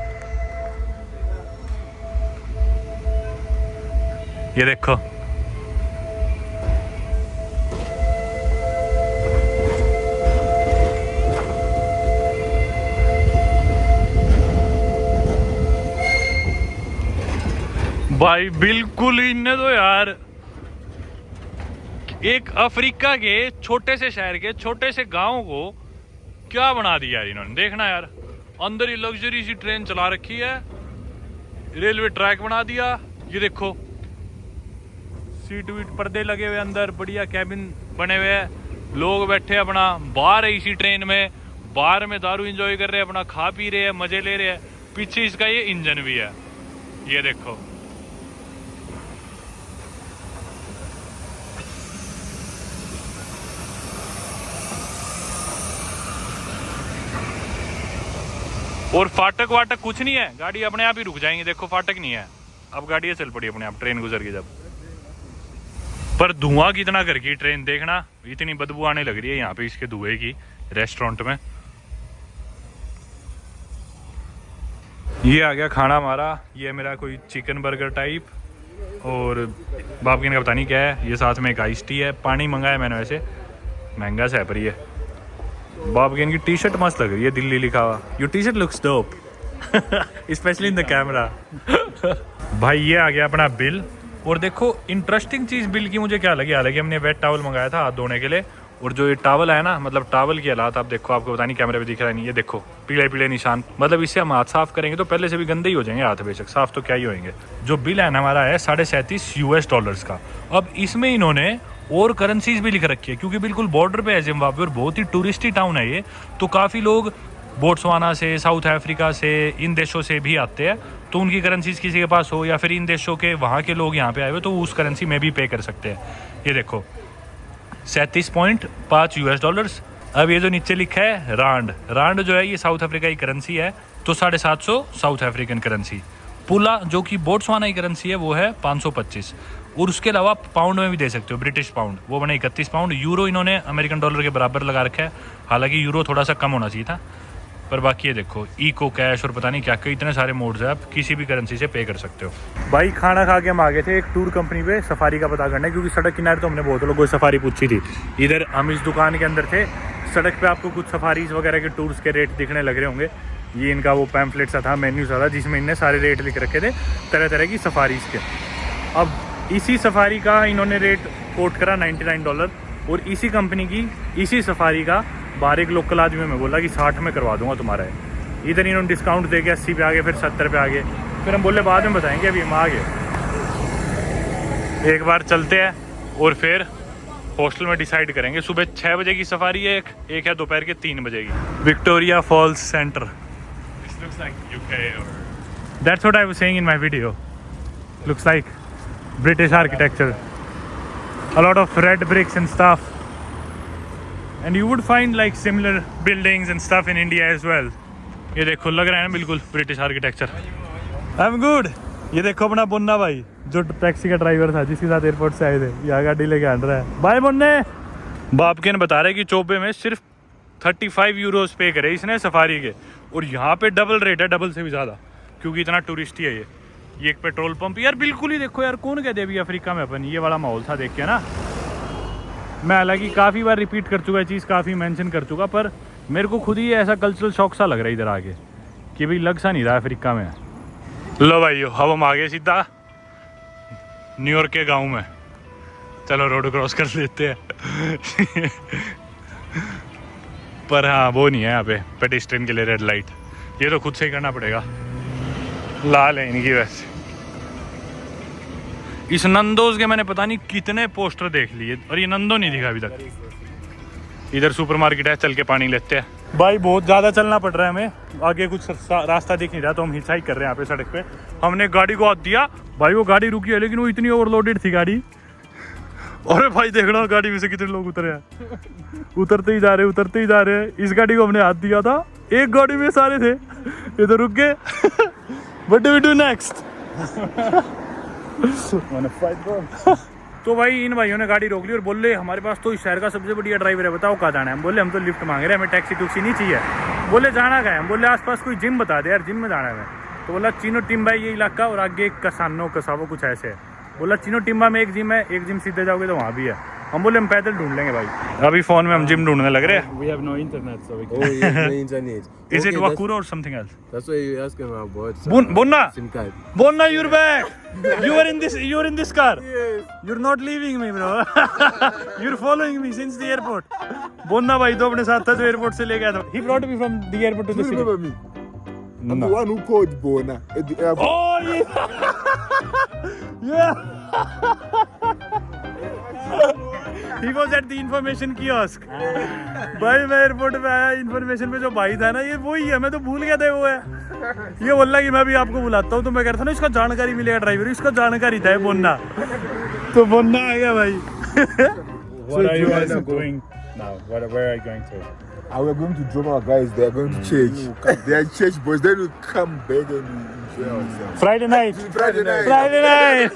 ये देखो भाई, बिल्कुल इनने तो यार एक अफ्रीका के छोटे से शहर के छोटे से गांव को क्या बना दिया यार इन्होंने। देखना यार, अंदर ही लग्जरी सी ट्रेन चला रखी है, रेलवे ट्रैक बना दिया, ये देखो सीट वीट पर्दे लगे हुए, अंदर बढ़िया कैबिन बने हुए हैं, लोग बैठे अपना बाहर है इसी ट्रेन में, बाहर में दारू एंजॉय कर रहे हैं, अपना खा पी रहे हैं, मजे ले रहे हैं। पीछे इसका ये इंजन भी है, ये देखो। और फाटक वाटक कुछ नहीं है, गाड़ी अपने आप ही रुक जाएंगे, देखो फाटक नहीं है, अब गाड़ी चल पड़ी अपने आप, ट्रेन गुजर गई जब। पर धुआं कितना कर गई ट्रेन, देखना इतनी बदबू आने लग रही है यहाँ पे इसके धुएं की रेस्टोरेंट में। ये आ गया खाना हमारा, ये मेरा कोई चिकन बर्गर टाइप, और बाबकिन का पता नहीं क्या है, ये साथ में एक आइस टी है, पानी मंगाया मैंने, वैसे महंगा सा है पर ये। बाबकिन की टी शर्ट मस्त लग रही है, दिल्ली लिखा हुआ, your T shirt looks dope specially in the camera. भाई ये आ गया अपना बिल, और देखो इंटरेस्टिंग चीज़ बिल की मुझे क्या लगी, हालांकि हमने वेट टॉवल मंगाया था हाथ धोने के लिए, और जो ये टॉवल है ना, मतलब टॉवल की हालात आप देखो, आपको पता नहीं कैमरे पे दिख रहा नहीं, ये देखो पीले पीले निशान, मतलब इससे हम हाथ साफ करेंगे तो पहले से भी गंदे ही हो जाएंगे हाथ, बेशक साफ तो क्या ही होंगे। जो बिल है ना हमारा है $37.5 का। अब इसमें इन्होंने और करेंसीज भी लिख रखी है, क्योंकि बिल्कुल बॉर्डर पे है जिम्बाब्वे और बहुत ही टूरिस्टी टाउन है ये, तो काफ़ी लोग बोट्सवाना से, साउथ अफ्रीका से, इन देशों से भी आते हैं, तो उनकी करेंसीज किसी के पास हो, या फिर इन देशों के वहाँ के लोग यहाँ पे आए हुए तो उस करेंसी में भी पे कर सकते हैं। ये देखो $37.5। अब ये जो नीचे लिखा है रांड जो है ये साउथ अफ्रीका की करेंसी है, तो 750 साउथ अफ्रीकन करेंसी। पुला जो कि बोट्सवाना की करेंसी है वो है 525, और उसके अलावा पाउंड में भी दे सकते हो, ब्रिटिश पाउंड वो बने 31 पाउंड। यूरो इन्होंने अमेरिकन डॉलर के बराबर लगा रखा है, हालांकि यूरो थोड़ा सा कम होना चाहिए था, पर बाकी ये देखो इको कैश और पता नहीं क्या क्या इतने सारे मोड्स हैं, आप किसी भी करेंसी से पे कर सकते हो। भाई खाना खा के हम आ गए थे एक टूर कंपनी पे सफारी का पता करना है, क्योंकि सड़क किनारे तो हमने बहुत लोगों को सफारी पूछी थी। इधर हम इस दुकान के अंदर थे, सड़क पे आपको कुछ सफारीज वगैरह के टूर्स के रेट दिखने लग रहे होंगे। ये इनका वो पैम्फलेट सा था, मेन्यू सा था, जिसमें इनने सारे रेट लिख रखे थे तरह तरह की सफारीज़ के। अब इसी सफारी का इन्होंने रेट कोट करा $99 और इसी कंपनी की इसी सफारी का बाहर एक लोकल आदमी में बोला कि 60 में करवा दूंगा तुम्हारा है। इधर इन्होंने डिस्काउंट दे के 80 पे आ गए, फिर 70 पे आ गए, फिर हम बोले बाद में बताएंगे, अभी हम आ गए। एक बार चलते हैं और फिर हॉस्टल में डिसाइड करेंगे। सुबह 6 बजे की सफारी है, एक है दोपहर के 3 बजे की। Victoria Falls centre, that's what I was saying in my video, looks like British architecture, a lot of red bricks and stuff, and you would find like similar buildings and stuff in India as well. ये देखो लग रहा है ना बिल्कुल British architecture. I'm good। ये देखो अपना मुन्ना भाई जो टैक्सी का ड्राइवर था जिसके साथ एयरपोर्ट से आए थे, यहाँ गाड़ी लेके आन रहा है। बाय मुन्ने। बाप के बता रहे कि चोपे में सिर्फ 35 यूरोस पे करे इसने सफारी के, और यहाँ पे डबल रेट है, डबल से भी ज़्यादा, क्योंकि इतना टूरिस्ट ही है ये एक पेट्रोल पंप यार बिल्कुल ही देखो यार, कौन कहते अभी अफ्रीका में अपन, ये वाला माहौल था देख के ना। मैं हालांकि काफ़ी बार रिपीट कर चुका है चीज़, काफ़ी मेंशन कर चुका, पर मेरे को खुद ही ऐसा कल्चरल शॉक सा लग रहा है इधर आके कि भाई लग सा नहीं रहा अफ्रीका में। लो भाई अब हम आ गए सीधा न्यूयॉर्क के गांव में। चलो रोड क्रॉस कर लेते हैं पर हाँ वो नहीं है यहाँ पे पेडिस्ट्रियन के लिए रेड लाइट, ये तो खुद से ही करना पड़ेगा। लाल है इनकी वैसे। इस नंदोज के मैंने पता नहीं कितने पोस्टर देख लिए और ये नंदो नहीं दिखा अभी तक। इधर सुपरमार्केट है, चल के पानी लेते हैं। भाई बहुत ज़्यादा चलना पड़ रहा है हमें, आगे कुछ रास्ता दिख नहीं रहा तो हम हिचहाइक कर रहे हैं यहाँ पे सड़क पे। हमने गाड़ी को हाथ दिया, भाई वो गाड़ी रुकी है लेकिन वो इतनी ओवरलोडेड थी गाड़ी। अरे भाई देख रहा गाड़ी में से कितने लोग उतरे हैं, उतरते ही जा रहे हैं। इस गाड़ी को हमने हाथ दिया था, एक गाड़ी में सारे थे, ये तो रुक गए। What do we do next? Wanna fight, bro? तो भाई इन भाइयों ने गाड़ी रोक ली और बोले हमारे पास तो इस शहर का सबसे बढ़िया ड्राइवर है, बताओ कहाँ जाना है। हम बोले हम तो लिफ्ट मांग रहे हैं, हमें टैक्सी टुक्सी नहीं चाहिए। बोले जाना कहाँ है? हम बोले आसपास कोई जिम बता दे यार, जिम में जाना है हमें। तो बोला चीनो टिम्बा ये इलाका और आगे एक कसावो कुछ ऐसे है। बोला चीनो टिम्बा में एक जिम है, एक जिम सीधे जाओगे तो वहाँ भी है। हम बोले हम पैदल ढूंढ लेंगे भाई। अभी फोन में हम जिम ढूंढने लग रहे हैं। We have no internet, so we can. Oh, you have no internet. Is it Okay, Wakura or something else? That's why you ask him about Bonna, SIM card. Bonna, you're back. You're in this car. Yes. You're not leaving me, bro. You're following me since the airport. Bonna भाई तो अपने साथ था जो airport से ले गया था. He brought me from the airport to Do the you city. remember me? I'm the one who called Bona at the airport. Oh yeah. Yeah. He was at the information kiosk. भाई मैं airport पे आया, information पे जो भाई था ना ये वही है, मैं तो भूल गया था वो है। ये बोल रहा कि मैं भी आपको बुलाता हूँ, तो मैं कह रहा था ना इसका जानकारी मिलेगा ड्राइवर, इसका जानकारी था बोन्ना। तो बोन्ना आ गया भाई। What are you guys going now? Where are you going to? We're going to drop our guys. They are going to church. They are church boys. Then we come back and we enjoy ourselves. Friday night. Friday night. Friday night.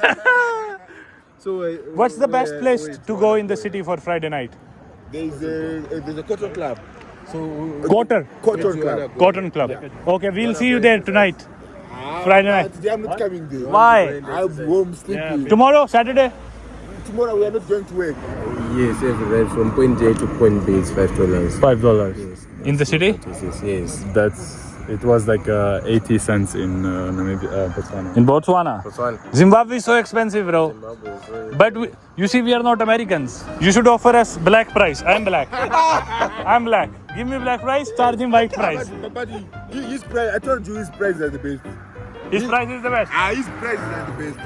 So, What's the best place to go in the city for Friday night? There's a cotton club. So, Quarter. Cotton club. Cotton Club. Okay, we'll see you there tonight. Friday night. Today I'm not coming there. Why? I'm home sleeping. Tomorrow, Saturday? Tomorrow we are not going to work. yes, every ride from point A to point B is $5. $5. Yes. In the city? Yes. It was like 80 cents in Namibia, Botswana. In Botswana? Botswana. Zimbabwe is so expensive, bro. But you see, we are not Americans. You should offer us black price. I'm black. I'm black. Give me black price, charge him white price. But his price, I told you his price is the best. His price is the best. His price is the best.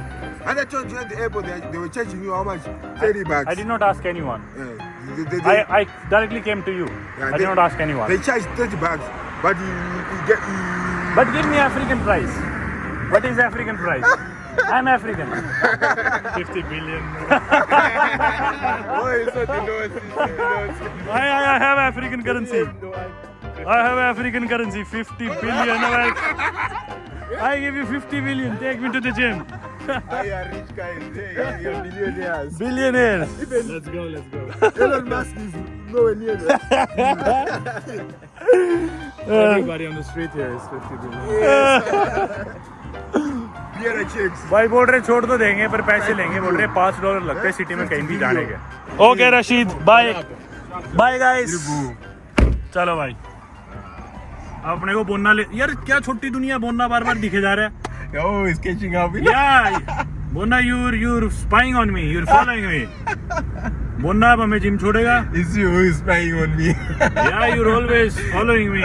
And I told you at the airport they were charging you how much? $30. I did not ask anyone. Yeah. I directly came to you. I did not ask anyone. They charge $30, but you get. But give me African price. What is African price? I'm African. 50 billion. Oh, it's not the lowest. I have African currency. I have African currency. 50 billion. I give you 50 billion. Take me to the gym. I are rich guys. Hey, you're millionaires. Billionaires. Let's go. Elon Musk is nowhere near that. Everybody on the street here is 50 billion. Beer chicks. भाई बोल रहे छोड़ तो देंगे पर पैसे लेंगे, बोल रहे $5 लगते हैं सिटी में कहीं भी जाने के। Okay Rashid, bye bye guys. चलो भाई अपने को बोलना ले यार, क्या छोटी दुनिया, बोलना बार बार दिखे जा रहा है। Oh, he's catching up. Yeah, बोलना you're spying on me, you're following me. बोलना अब हमें जिम छोड़ेगा। It's you who is spying on me. Yeah, you're always following me.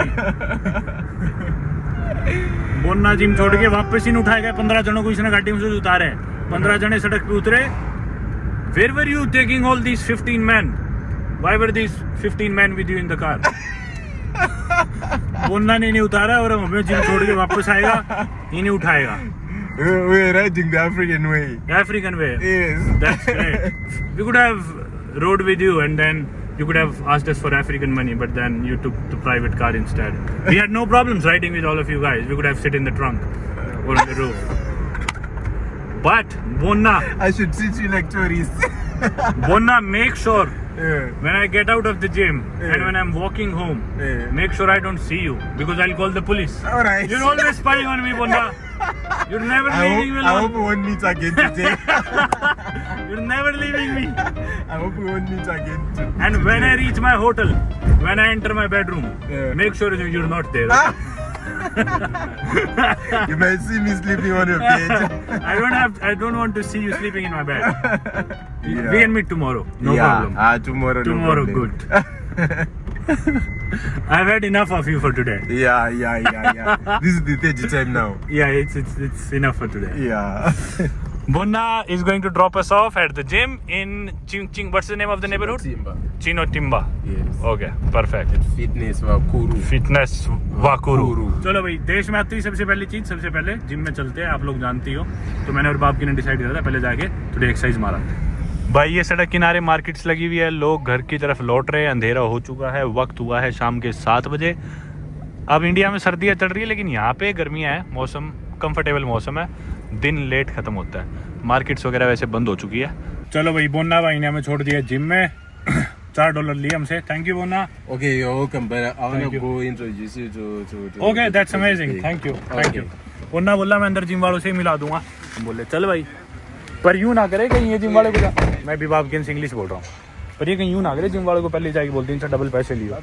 बोलना जिम छोड़ के वापस ही नहीं उठाएगा। 15 जनों को इसने गाड़ी में से उतारे, 15 जने सड़क पे उतरे। Where were you taking all these 15 men? Why were these 15 men with you in the car? बोलना नहीं उतारा और हमें जिम छोड़ के वापस आएगा, ही नहीं उठाएगा। We're riding the African way. African way. Yes. That's great. We could have rode with you and then you could have asked us for African money, but then you took the private car instead. We had no problems riding with all of you guys. We could have sit in the trunk or on the roof. But Bonna, I should treat you like tourists. Bonna, make sure Yeah. when I get out of the gym and when I'm walking home, make sure I don't see you because I'll call the police. Alright. You're always spying on me, Bonna. You're never leaving me I alone. hope we won't meet again today. You're never leaving me. I hope we won't meet again today. And when I reach my hotel, when I enter my bedroom, Yeah. make sure you're not there. You might see me sleeping on your bed. I don't want to see you sleeping in my bed. Yeah. We can meet tomorrow. No yeah. problem. Tomorrow. Tomorrow, no problem. good. I've had enough of you for today. Yeah. This is the third time now. Yeah, it's enough for today. Yeah. Bonna is going to drop us off at the gym in Ching. What's the name of the neighborhood? Timba. Chino Timba. Yes. Okay, perfect. Fitness Wakuru. Fitness वाकुरू। वाकुरू। चलो भाई, देश में आती है सबसे पहली चीज, सबसे पहले जिम में चलते हैं। आप लोग जानती हो, तो मैंने और बाप की ने डिसाइड करा था पहले जाके थोड़ी एक्सरसाइज मारा। भाई ये सड़क किनारे मार्केट्स लगी हुई है, लोग घर की तरफ लौट रहे हैं, अंधेरा हो चुका है, वक्त हुआ है शाम के 7 बजे। अब इंडिया में सर्दियाँ चल रही है लेकिन यहाँ पे गर्मियाँ हैं, मौसम कंफर्टेबल मौसम है, दिन लेट खत्म होता है, मार्केट्स वगैरह वैसे बंद हो चुकी है। चलो भाई, बोन्ना भाई ने हमें छोड़ दिया जिम में, $4 लिए हमसे। थैंक यू बोन्ना। Okay, you're welcome, but I want Thank to you. go introduce you to okay, that's amazing, thank you thank you. बोन्ना बोला मैं अंदर जिम वालों से ही मिला दूंगा। हम बोले चल भाई, पर यूँ ना करे कहीं ये जिम वाले को, मैं भी बाप से इंग्लिश बोल रहा हूँ, पर ये कहीं यूँ ना करे जिम वालों को पहले जाके बोलते हैं इनसे डबल पैसे लियो।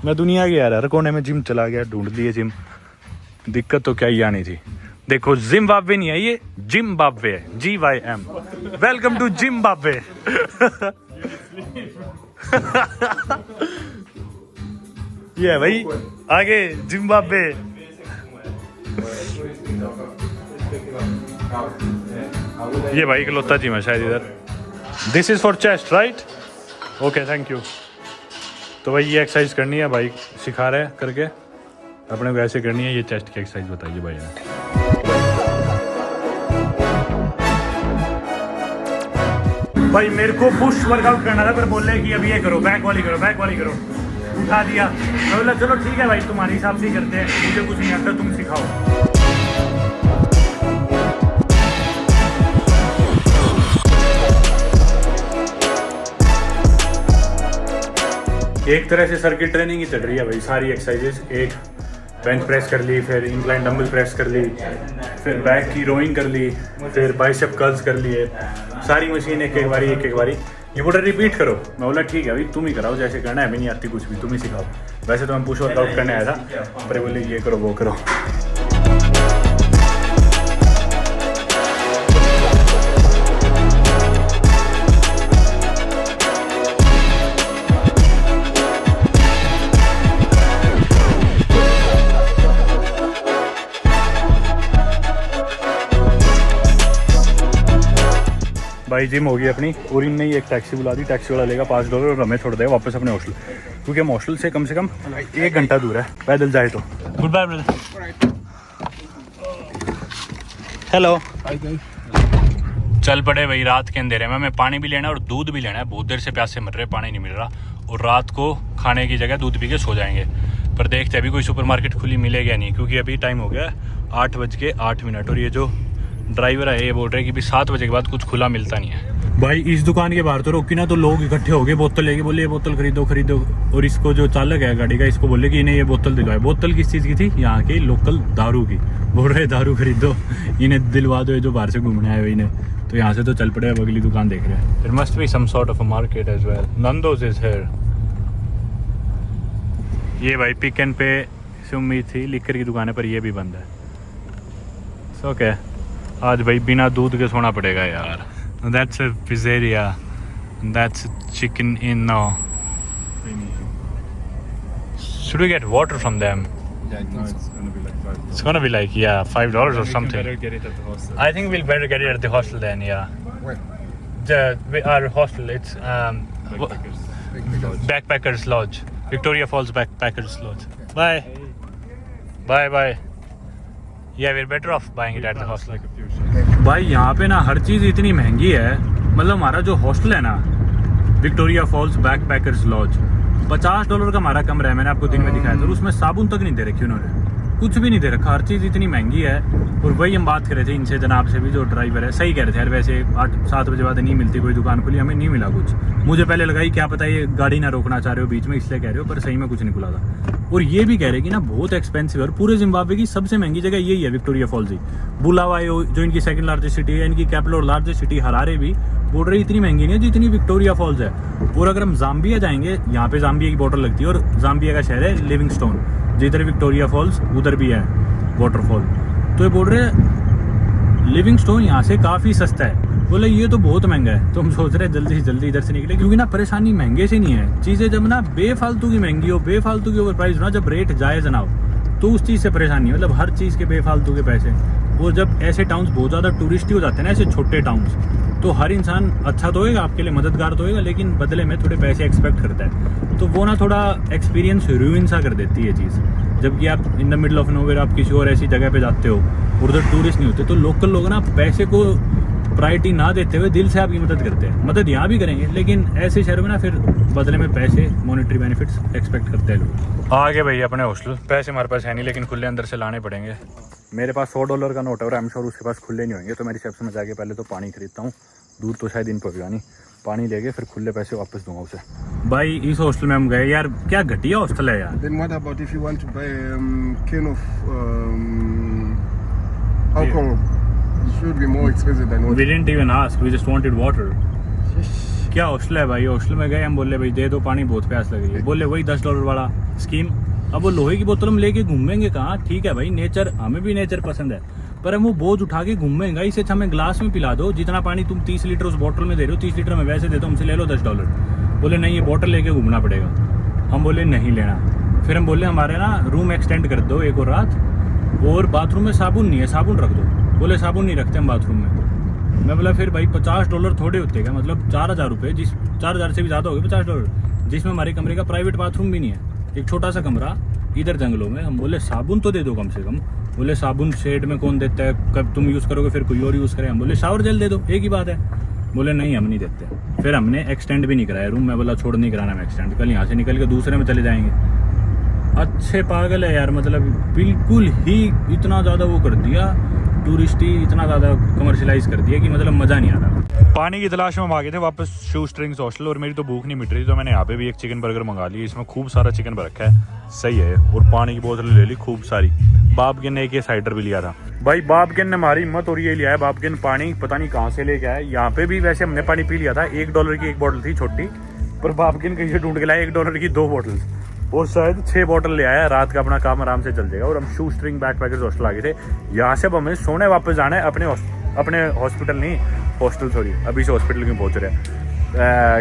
मैं दुनिया के यार हर कोने में जिम चला गया, ढूंढ लिए जिम, दिक्कत तो क्या ही आनी थी। देखो जिम्बाब्वे नहीं है, ये जिम्बाब्वे है, GYM। Welcome to Zimbabwe. ये है भाई आगे जिम्बाब्वे। ये भाई इकलौता जिम है शायद इधर। This is for chest right? Okay thank you. तो भाई ये एक्सरसाइज करनी है, भाई सिखा रहे हैं करके, अपने को ऐसे करनी है। ये चेस्ट की एक्सरसाइज बताइए भाई ने। भाई मेरे को पुश वर्कआउट करना था, पर बोले कि अब ये करो, बैक वाली करो, बैक वाली करो। उठा दिया, मैं बोला चलो ठीक है भाई, तुम्हारे हिसाब से ही करते हैं, मुझे कुछ नहीं आता, तुम सिखाओ। एक तरह से सर्किट ट्रेनिंग ही चल रही है भाई, सारी एक्सरसाइजेस। एक बेंच प्रेस कर ली, फिर इंक्लाइन डंबल प्रेस कर ली, फिर बैक की रोइंग कर ली, फिर बाइसेप कर्ल्स कर लिए, सारी मशीन एक एक बारी। ये बोला रिपीट करो, मैं बोला ठीक है भाई तुम ही कराओ, जैसे करना है, अभी नहीं आती कुछ भी, तुम ही सिखाओ। वैसे तो मैं पुश वर्कआउट करने आया था, पर बोले ये करो वो करो। भाई जिम होगी अपनी, और इनने ही एक टैक्सी बुला दी, टैक्सी वाला लेगा $5 और हमें छोड़ देगा वापस अपने हॉस्टल, क्योंकि हम हॉस्टल से कम 1 घंटा दूर है पैदल जाए तो। Good bye brother. हेलो। चल पड़े भाई रात के अंधेरे में, हमें पानी भी लेना है और दूध भी लेना है, बहुत देर से प्यासे मर रहे, पानी नहीं मिल रहा, और रात को खाने की जगह दूध पी के सो जाएंगे। पर देखते अभी कोई सुपरमार्केट खुली मिलेगा नहीं, क्योंकि अभी टाइम हो गया 8:08 और ये जो ड्राइवर है ये बोल रहे हैं कि भी 7 बजे के बाद कुछ खुला मिलता नहीं है। भाई इस दुकान के बाहर तो रोकी ना, तो लोग इकट्ठे हो गए बोतल लेके, बोले ये बोतल खरीदो। और इसको जो चालक है गाड़ी का, इसको बोले कि इन्हें ये बोतल दिलवाए। बोतल किस चीज़ की थी? यहाँ की लोकल दारू की। बोल रहे दारू खरीदो, इन्हें दिलवा दो, ये जो बाहर से घूमने आए हुए इन्हें। तो यहाँ से तो चल पड़े, अब अगली दुकान देख रहे हैं। There must be some sort of a market as well. Nando's is here. ये भाई पिक एंड पे से उम्मीद थी, लिकर की दुकान है पर ये भी बंद है। सो क्या आज भाई बिना दूध के सोना पड़ेगा यार। That's a pizzeria, that's Chicken Inn no. Should we get water from them? Yeah, no, it's gonna be like $5. It's gonna be like, yeah, $5 or something. Better get it at the hostel. I think we'll better get it at the hostel then, yeah. Where? Our hostel, it's Backpackers. Backpackers Lodge. Victoria Falls Backpackers Lodge. Bye. Bye. Yeah, we're better off buying it at the hostel. Like a few shirts. भाई यहाँ पे ना हर चीज़ इतनी महंगी है, मतलब हमारा जो हॉस्टल है ना विक्टोरिया फॉल्स बैकपैकर्स लॉज, $50 का हमारा कमरा है, मैंने आपको दिन में दिखाया था, और उसमें साबुन तक नहीं दे रखी उन्होंने, कुछ भी नहीं दे रखा, हर चीज़ इतनी महंगी है। और वही हम बात कर रहे थे इनसे, जनाब से भी, जो ड्राइवर है, सही कह रहे थे यार, वैसे 8-7 बजे बाद नहीं मिलती कोई दुकान खुली, हमें नहीं मिला कुछ। मुझे पहले लगा ही क्या पता ये गाड़ी ना रोकना चाह रहे हो बीच में इसलिए कह रहे हो, पर सही में कुछ नहीं खुला था। और ये भी कह रहे कि ना बहुत एक्सपेंसिव है, और पूरे जिम्बाब्वे की सबसे महंगी जगह यही है विक्टोरिया फॉल्स ही। बुलावायो जो इनकी सेकंड लार्जेस्ट सिटी है, इनकी कैपिटल लार्जेस्ट सिटी हरारे भी बोल रही इतनी महंगी नहीं है जितनी विक्टोरिया फॉल्स है। और अगर हम जाम्बिया जाएंगे, यहाँ पे जाम्बिया की बॉर्डर लगती है, और जाम्बिया का शहर है लिविंगस्टोन, जिधर विक्टोरिया फॉल्स उधर भी है वाटरफॉल, तो ये बोल रहे लिविंगस्टोन यहाँ से काफ़ी सस्ता है। बोले ये तो बहुत महंगा है, तो हम सोच रहे हैं जल्दी से जल्दी इधर से निकले, क्योंकि ना परेशानी महंगे से नहीं है, चीज़ें जब ना बेफालतू की महंगी हो, बेफालतू की ओवर प्राइस हो ना, जब रेट जायज़ ना हो तो उस चीज़ से परेशानी है, मतलब हर चीज़ के बेफालतू के पैसे। वो जब ऐसे टाउन्स बहुत ज़्यादा टूरिस्टी हो जाते हैं ना, ऐसे छोटे टाउन्स, तो हर इंसान अच्छा तो होएगा, आपके लिए मददगार तो होएगा, लेकिन बदले में थोड़े पैसे एक्सपेक्ट करता है, तो वो ना थोड़ा एक्सपीरियंस रूइन सा कर देती है चीज़। जबकि आप in the middle of nowhere आप किसी और ऐसी जगह पे जाते हो, उधर टूरिस्ट नहीं होते, तो लोकल लोग ना पैसे को प्रायोरिटी ना देते हुए दिल से आपकी मदद करते हैं। मदद यहाँ भी करेंगे, लेकिन ऐसे शहर में ना फिर बदले में पैसे, मॉनेटरी बेनिफिट्स एक्सपेक्ट करते हैं लोग। आगे भाई अपने हॉस्टल, पैसे हमारे पास है नहीं, लेकिन खुले अंदर से लाने पड़ेंगे। मेरे पास $100 का नोट है और आई एम श्योर उसके पास खुले नहीं होंगे, तो मैं रिसेप्शन में जाके पहले तो पानी खरीदता हूँ, दूर तो शायद इन पड़ेगा नहीं, पानी लेके फिर खुले पैसे वापस दूंगा उसे। भाई इस हॉस्टल में हम गए यार, क्या घटिया हॉस्टल है यार। Then what about if you want to buy can of alcohol? It should be more expensive than what. We didn't even ask, we just wanted water. क्या हॉस्टल है भाई, हॉस्टल में गए हम, बोले भाई दे दो पानी, बहुत प्यास लग रही है, बोले वही $10 वाला स्कीम। अब वो लोहे की बोतल हम लेके घूमेंगे कहाँ, ठीक है भाई नेचर, हमें भी नेचर पसंद है, पर हम वो बोझ उठा के घूमेंगे, इससे अच्छा हमें ग्लास में पिला दो, जितना पानी तुम 30 लीटर उस बोतल में दे रहे हो 30 लीटर में वैसे दे दो, हमसे ले लो $10। बोले नहीं ये बोतल लेके घूमना पड़ेगा। हम बोले नहीं लेना। फिर हम बोले हमारे ना रूम एक्सटेंड कर दो एक और रात, और बाथरूम में साबुन नहीं है, साबुन रख दो। बोले साबुन नहीं रखते हम बाथरूम में। मैं बोला फिर भाई $50 थोड़े होते क्या, मतलब 4000 रुपये, जिस 4000 से भी ज़्यादा हो गए $50, जिसमें हमारे कमरे का प्राइवेट बाथरूम भी नहीं है, एक छोटा सा कमरा इधर जंगलों में। हम बोले साबुन तो दे दो कम से कम। बोले साबुन शेड में कौन देता है, कब तुम यूज़ करोगे फिर कोई और यूज़ करे। हम बोले शावर जेल दे दो, एक ही बात है। बोले नहीं हम नहीं देते। फिर हमने एक्सटेंड भी नहीं कराया रूम। मैं बोला छोड़ नहीं कराना मैं एक्सटेंड, कल यहाँ से निकल के दूसरे में चले जाएंगे। अच्छे पागल है यार, मतलब बिल्कुल ही इतना ज़्यादा वो कर दिया, टूरिस्टी इतना ज़्यादा कमर्शलाइज कर दिया कि मतलब मज़ा नहीं आ रहा। पानी की तलाश में हम आ गए थे वापस शू स्ट्रिंग्स हॉस्टल, और मेरी तो भूख नहीं मिट रही, तो मैंने यहाँ पे भी एक चिकन बर्गर मंगा ली। इसमें खूब सारा चिकन भर रखा है, सही है। और पानी की बोतल ले ली खूब सारी। बाबकिन ने एक ये साइडर भी लिया था। भाई बाबकिन ने हमारी हिम्मत और ये लिया है। बाबकिन पानी पता नहीं कहाँ से लेके आया। यहाँ पे भी वैसे हमने पानी पी लिया था, $1 की एक बोतल थी छोटी, पर बाबकिन कहीं से ढूंढ के लाया $1 की 2 बोतल, और शायद 6 बोतल ले आया। रात का अपना काम आराम से चल जाएगा। और हम शू स्ट्रिंग बैकपैकर्स हॉस्टल आ गए थे। यहाँ से अब हमें सोने वापस जाना है अपने हॉस्पिटल, नहीं हॉस्टल, सॉरी अभी से हॉस्पिटल क्यों पहुँच रहे हैं।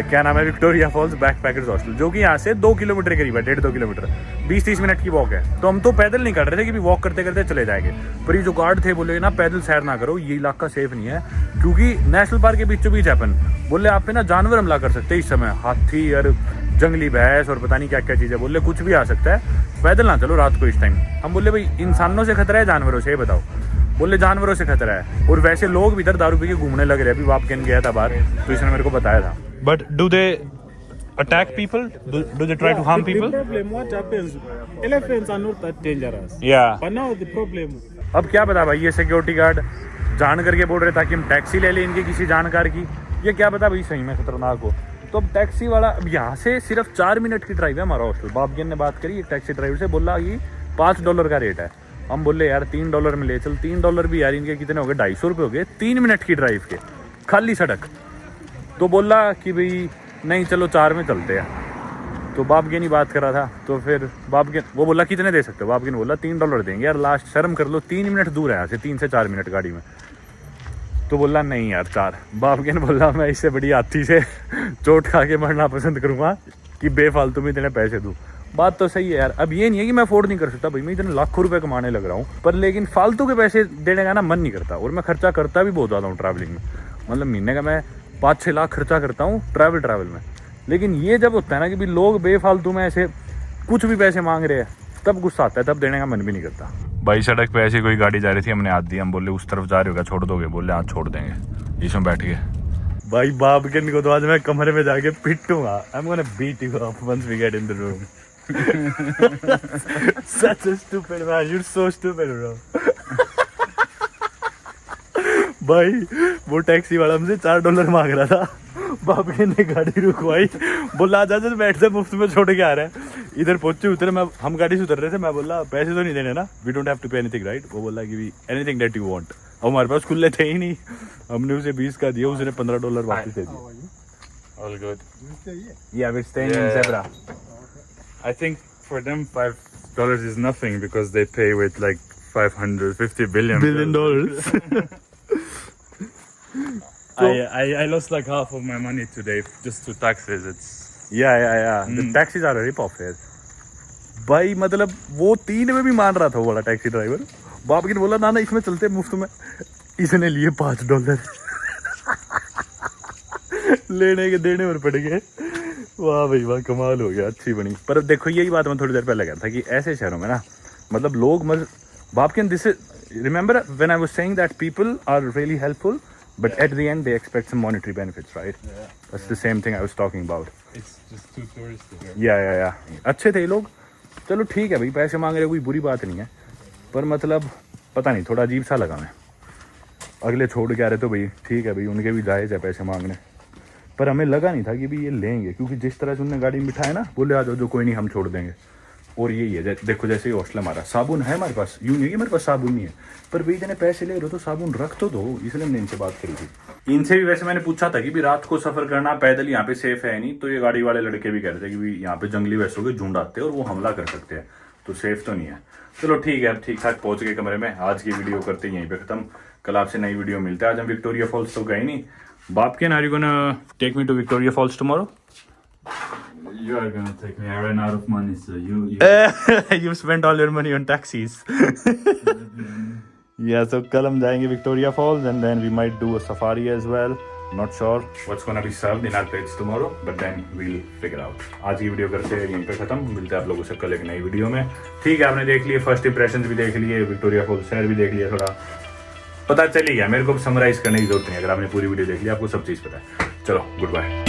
क्या नाम है, विक्टोरिया फॉल्स बैकपैकर्स हॉस्टल, जो कि यहाँ से 2 किलोमीटर करीब है, 1.5-2 किलोमीटर, 20-30 मिनट की वॉक है। तो हम तो पैदल नहीं कर रहे थे कि वॉक करते करते चले जाएंगे, पर ये जो गार्ड थे बोले ना पैदल सैर ना करो, ये इलाका सेफ नहीं है, क्योंकि नेशनल पार्क के बीचों बीच अपन बोले आप पे ना जानवर हमला कर सकते हैं इस समय, हाथी और जंगली भैंस और पता नहीं क्या क्या चीज़ें, बोले कुछ भी आ सकता है, पैदल ना चलो रात को इस टाइम। हम बोले भाई इंसानों से खतरा है जानवरों से, ये बताओ। बोले जानवरों से खतरा है, और वैसे लोग भी इधर दारू पी के घूमने लग रहे हैं। अभी बाबकिन गया था बाहर, तो इसने मेरे को बताया था। But do they attack people? Do they try to harm people? The problem, what happens, elephants are not that dangerous. Yeah. But now the problem, अब क्या पता भाई, ये सिक्योरिटी गार्ड जान करके बोल रहे ताकि हम टैक्सी ले लें इनके किसी जानकार की, ये क्या पता भाई सही में खतरनाक हो। तो अब टैक्सी वाला, अब यहाँ से सिर्फ 4 मिनट की ड्राइव है हमारा हॉस्टल। बाबकिन ने बात करी एक टैक्सी ड्राइवर से, बोला कि $5 का रेट है। हम बोले यार $3 में ले चल। $3 भी यार इनके कितने हो गए, 250 रुपये हो गए 3 मिनट की ड्राइव के, खाली सड़क। तो बोला कि भाई नहीं चलो 4 में चलते हैं। तो बापगे नहीं बात कर रहा था, तो फिर बापगे वो बोला कितने दे सकते हो, बापगे ने बोला $3 देंगे यार लास्ट, शर्म कर लो 3 मिनट दूर है यहाँ से, 3 से 4 मिनट गाड़ी में। तो बोला नहीं यार 4। बापगे ने बोला मैं इससे बड़ी हाथी से चोट खा के मरना पसंद करूँगा कि बेफालतू में इतने पैसे दूँ। बात तो सही है यार, अब ये नहीं है कि मैं अफोर्ड नहीं कर सकता भाई, मैं इतने लाखों रुपए कमाने लग रहा हूँ, पर लेकिन फालतू के पैसे देने का ना मन नहीं करता। और मैं खर्चा करता भी बहुत ज़्यादा हूँ ट्रैवलिंग में, मतलब महीने का मैं 5-6 लाख खर्चा करता हूँ ट्रैवल में। लेकिन ये जब होता है ना कि भी लोग बेफालतू में ऐसे कुछ भी पैसे मांग रहे हैं, तब गुस्सा आता है, तब देने का मन भी नहीं करता। भाई सड़क पे ऐसी कोई गाड़ी जा रही थी, हमने हाथ दिया, हम बोले उस तरफ जा रहे हो क्या, छोड़ दोगे, बोले हाँ छोड़ देंगे, इसमें बैठ गए। भाई बाप के को तो आज मैं कमरे में जाके पिटूंगा, I am gonna beat you up once we get in the room. Such a stupid man, you're so stupid bro। भाई वो टैक्सी वाला हमसे $4 मांग रहा था, बाप के ने गाड़ी रुकवाई, बोला आजा जा बैठ जा, मुफ्त में छोड़ के आ रहा है। इधर पहुंचे उतरे, मैं हम गाड़ी से उतर रहे थे, मैं बोला पैसे तो नहीं देने ना, we don't have to pay anything right. वो बोला कि एनीथिंग दैट यू वांट। अब हमारे पास खुले थे ही नहीं, हमने उसे 20 का दिया, उसने $15 वापस दे दिया। All good. Yeah, we're staying in Zebra. I think for them $5 is nothing because they pay with like 550 billion dollars. I lost like half of my money today just to taxes. It's Yeah. The taxis are a rip-off here. भाई मतलब वो 3 में भी मान रहा था वो वाला टैक्सी ड्राइवर। बाप ने बोला ना इसमें चलते मुफ्त में, इसने लिए $5 लेने के देने और पड़ गए। वाह भाई वाह, कमाल हो गया, अच्छी बनी। पर देखो यही बात मैं थोड़ी देर पहले कह रहा था कि ऐसे शहरों में ना मतलब लोग बाप के this remember when I was saying that people are really helpful but at the end they expect some monetary benefits, right? That's the same thing I was talking about. it's just too touristy here. Yeah. अच्छे थे लोग, चलो ठीक है भाई, पैसे मांग रहे कोई बुरी बात नहीं है, पर मतलब पता नहीं थोड़ा अजीब सा लगा मैं। अगले छोड़ के आ रहे तो भाई ठीक है भाई, उनके भी जायज़ है पैसे मांगने, पर हमें लगा नहीं था कि भाई ये लेंगे, क्योंकि जिस तरह से उन्होंने गाड़ी में बिठाया ना, बोले आ जाओ जो कोई नहीं हम छोड़ देंगे। और यही है देखो जैसे ही हॉस्टल हमारा, साबुन है हमारे पास, यूँ नहीं है हमारे पास साबुन नहीं है, पर भाई इतने पैसे ले रहे हो तो साबुन रख तो दो, इसलिए हमने इनसे बात करी थी। इनसे भी वैसे मैंने पूछा था कि भी रात को सफ़र करना पैदल यहाँ पे सेफ है नहीं, तो ये गाड़ी वाले लड़के भी कह रहे थे कि भी यहाँ पे जंगली वैसों के झुंड आते हैं और वो हमला कर सकते हैं, तो सेफ तो नहीं है। चलो ठीक है, अब ठीक ठाक पहुँच गए कमरे में। आज की वीडियो करते यहीं पे ख़त्म, कल आपसे नई वीडियो मिलता है। आज हम विक्टोरिया फॉल्स तो गए नहीं। बाप के are you gonna take me to Victoria Falls tomorrow? You are gonna take me. I ran out of money, so you You spent all your money on taxis. Yeah, so कल हम जाएंगे Victoria Falls and then we might do a safari as well. Not sure what's gonna be served in our plates tomorrow, but then we'll figure out. आज की video करते हैं यहीं पे खत्म, मिलते हैं आप लोगों से कल एक नई वीडियो में। ठीक है, आपने देख लिए फर्स्ट इंप्रेशंस भी देख लिए, विक्टोरिया फॉल्स शहर भी देख लिया, थोड़ा पता चल ही गया। मेरे को समराइज करने की जरूरत नहीं, अगर आपने पूरी वीडियो देख ली आपको सब चीज़ पता है। चलो गुड बाय।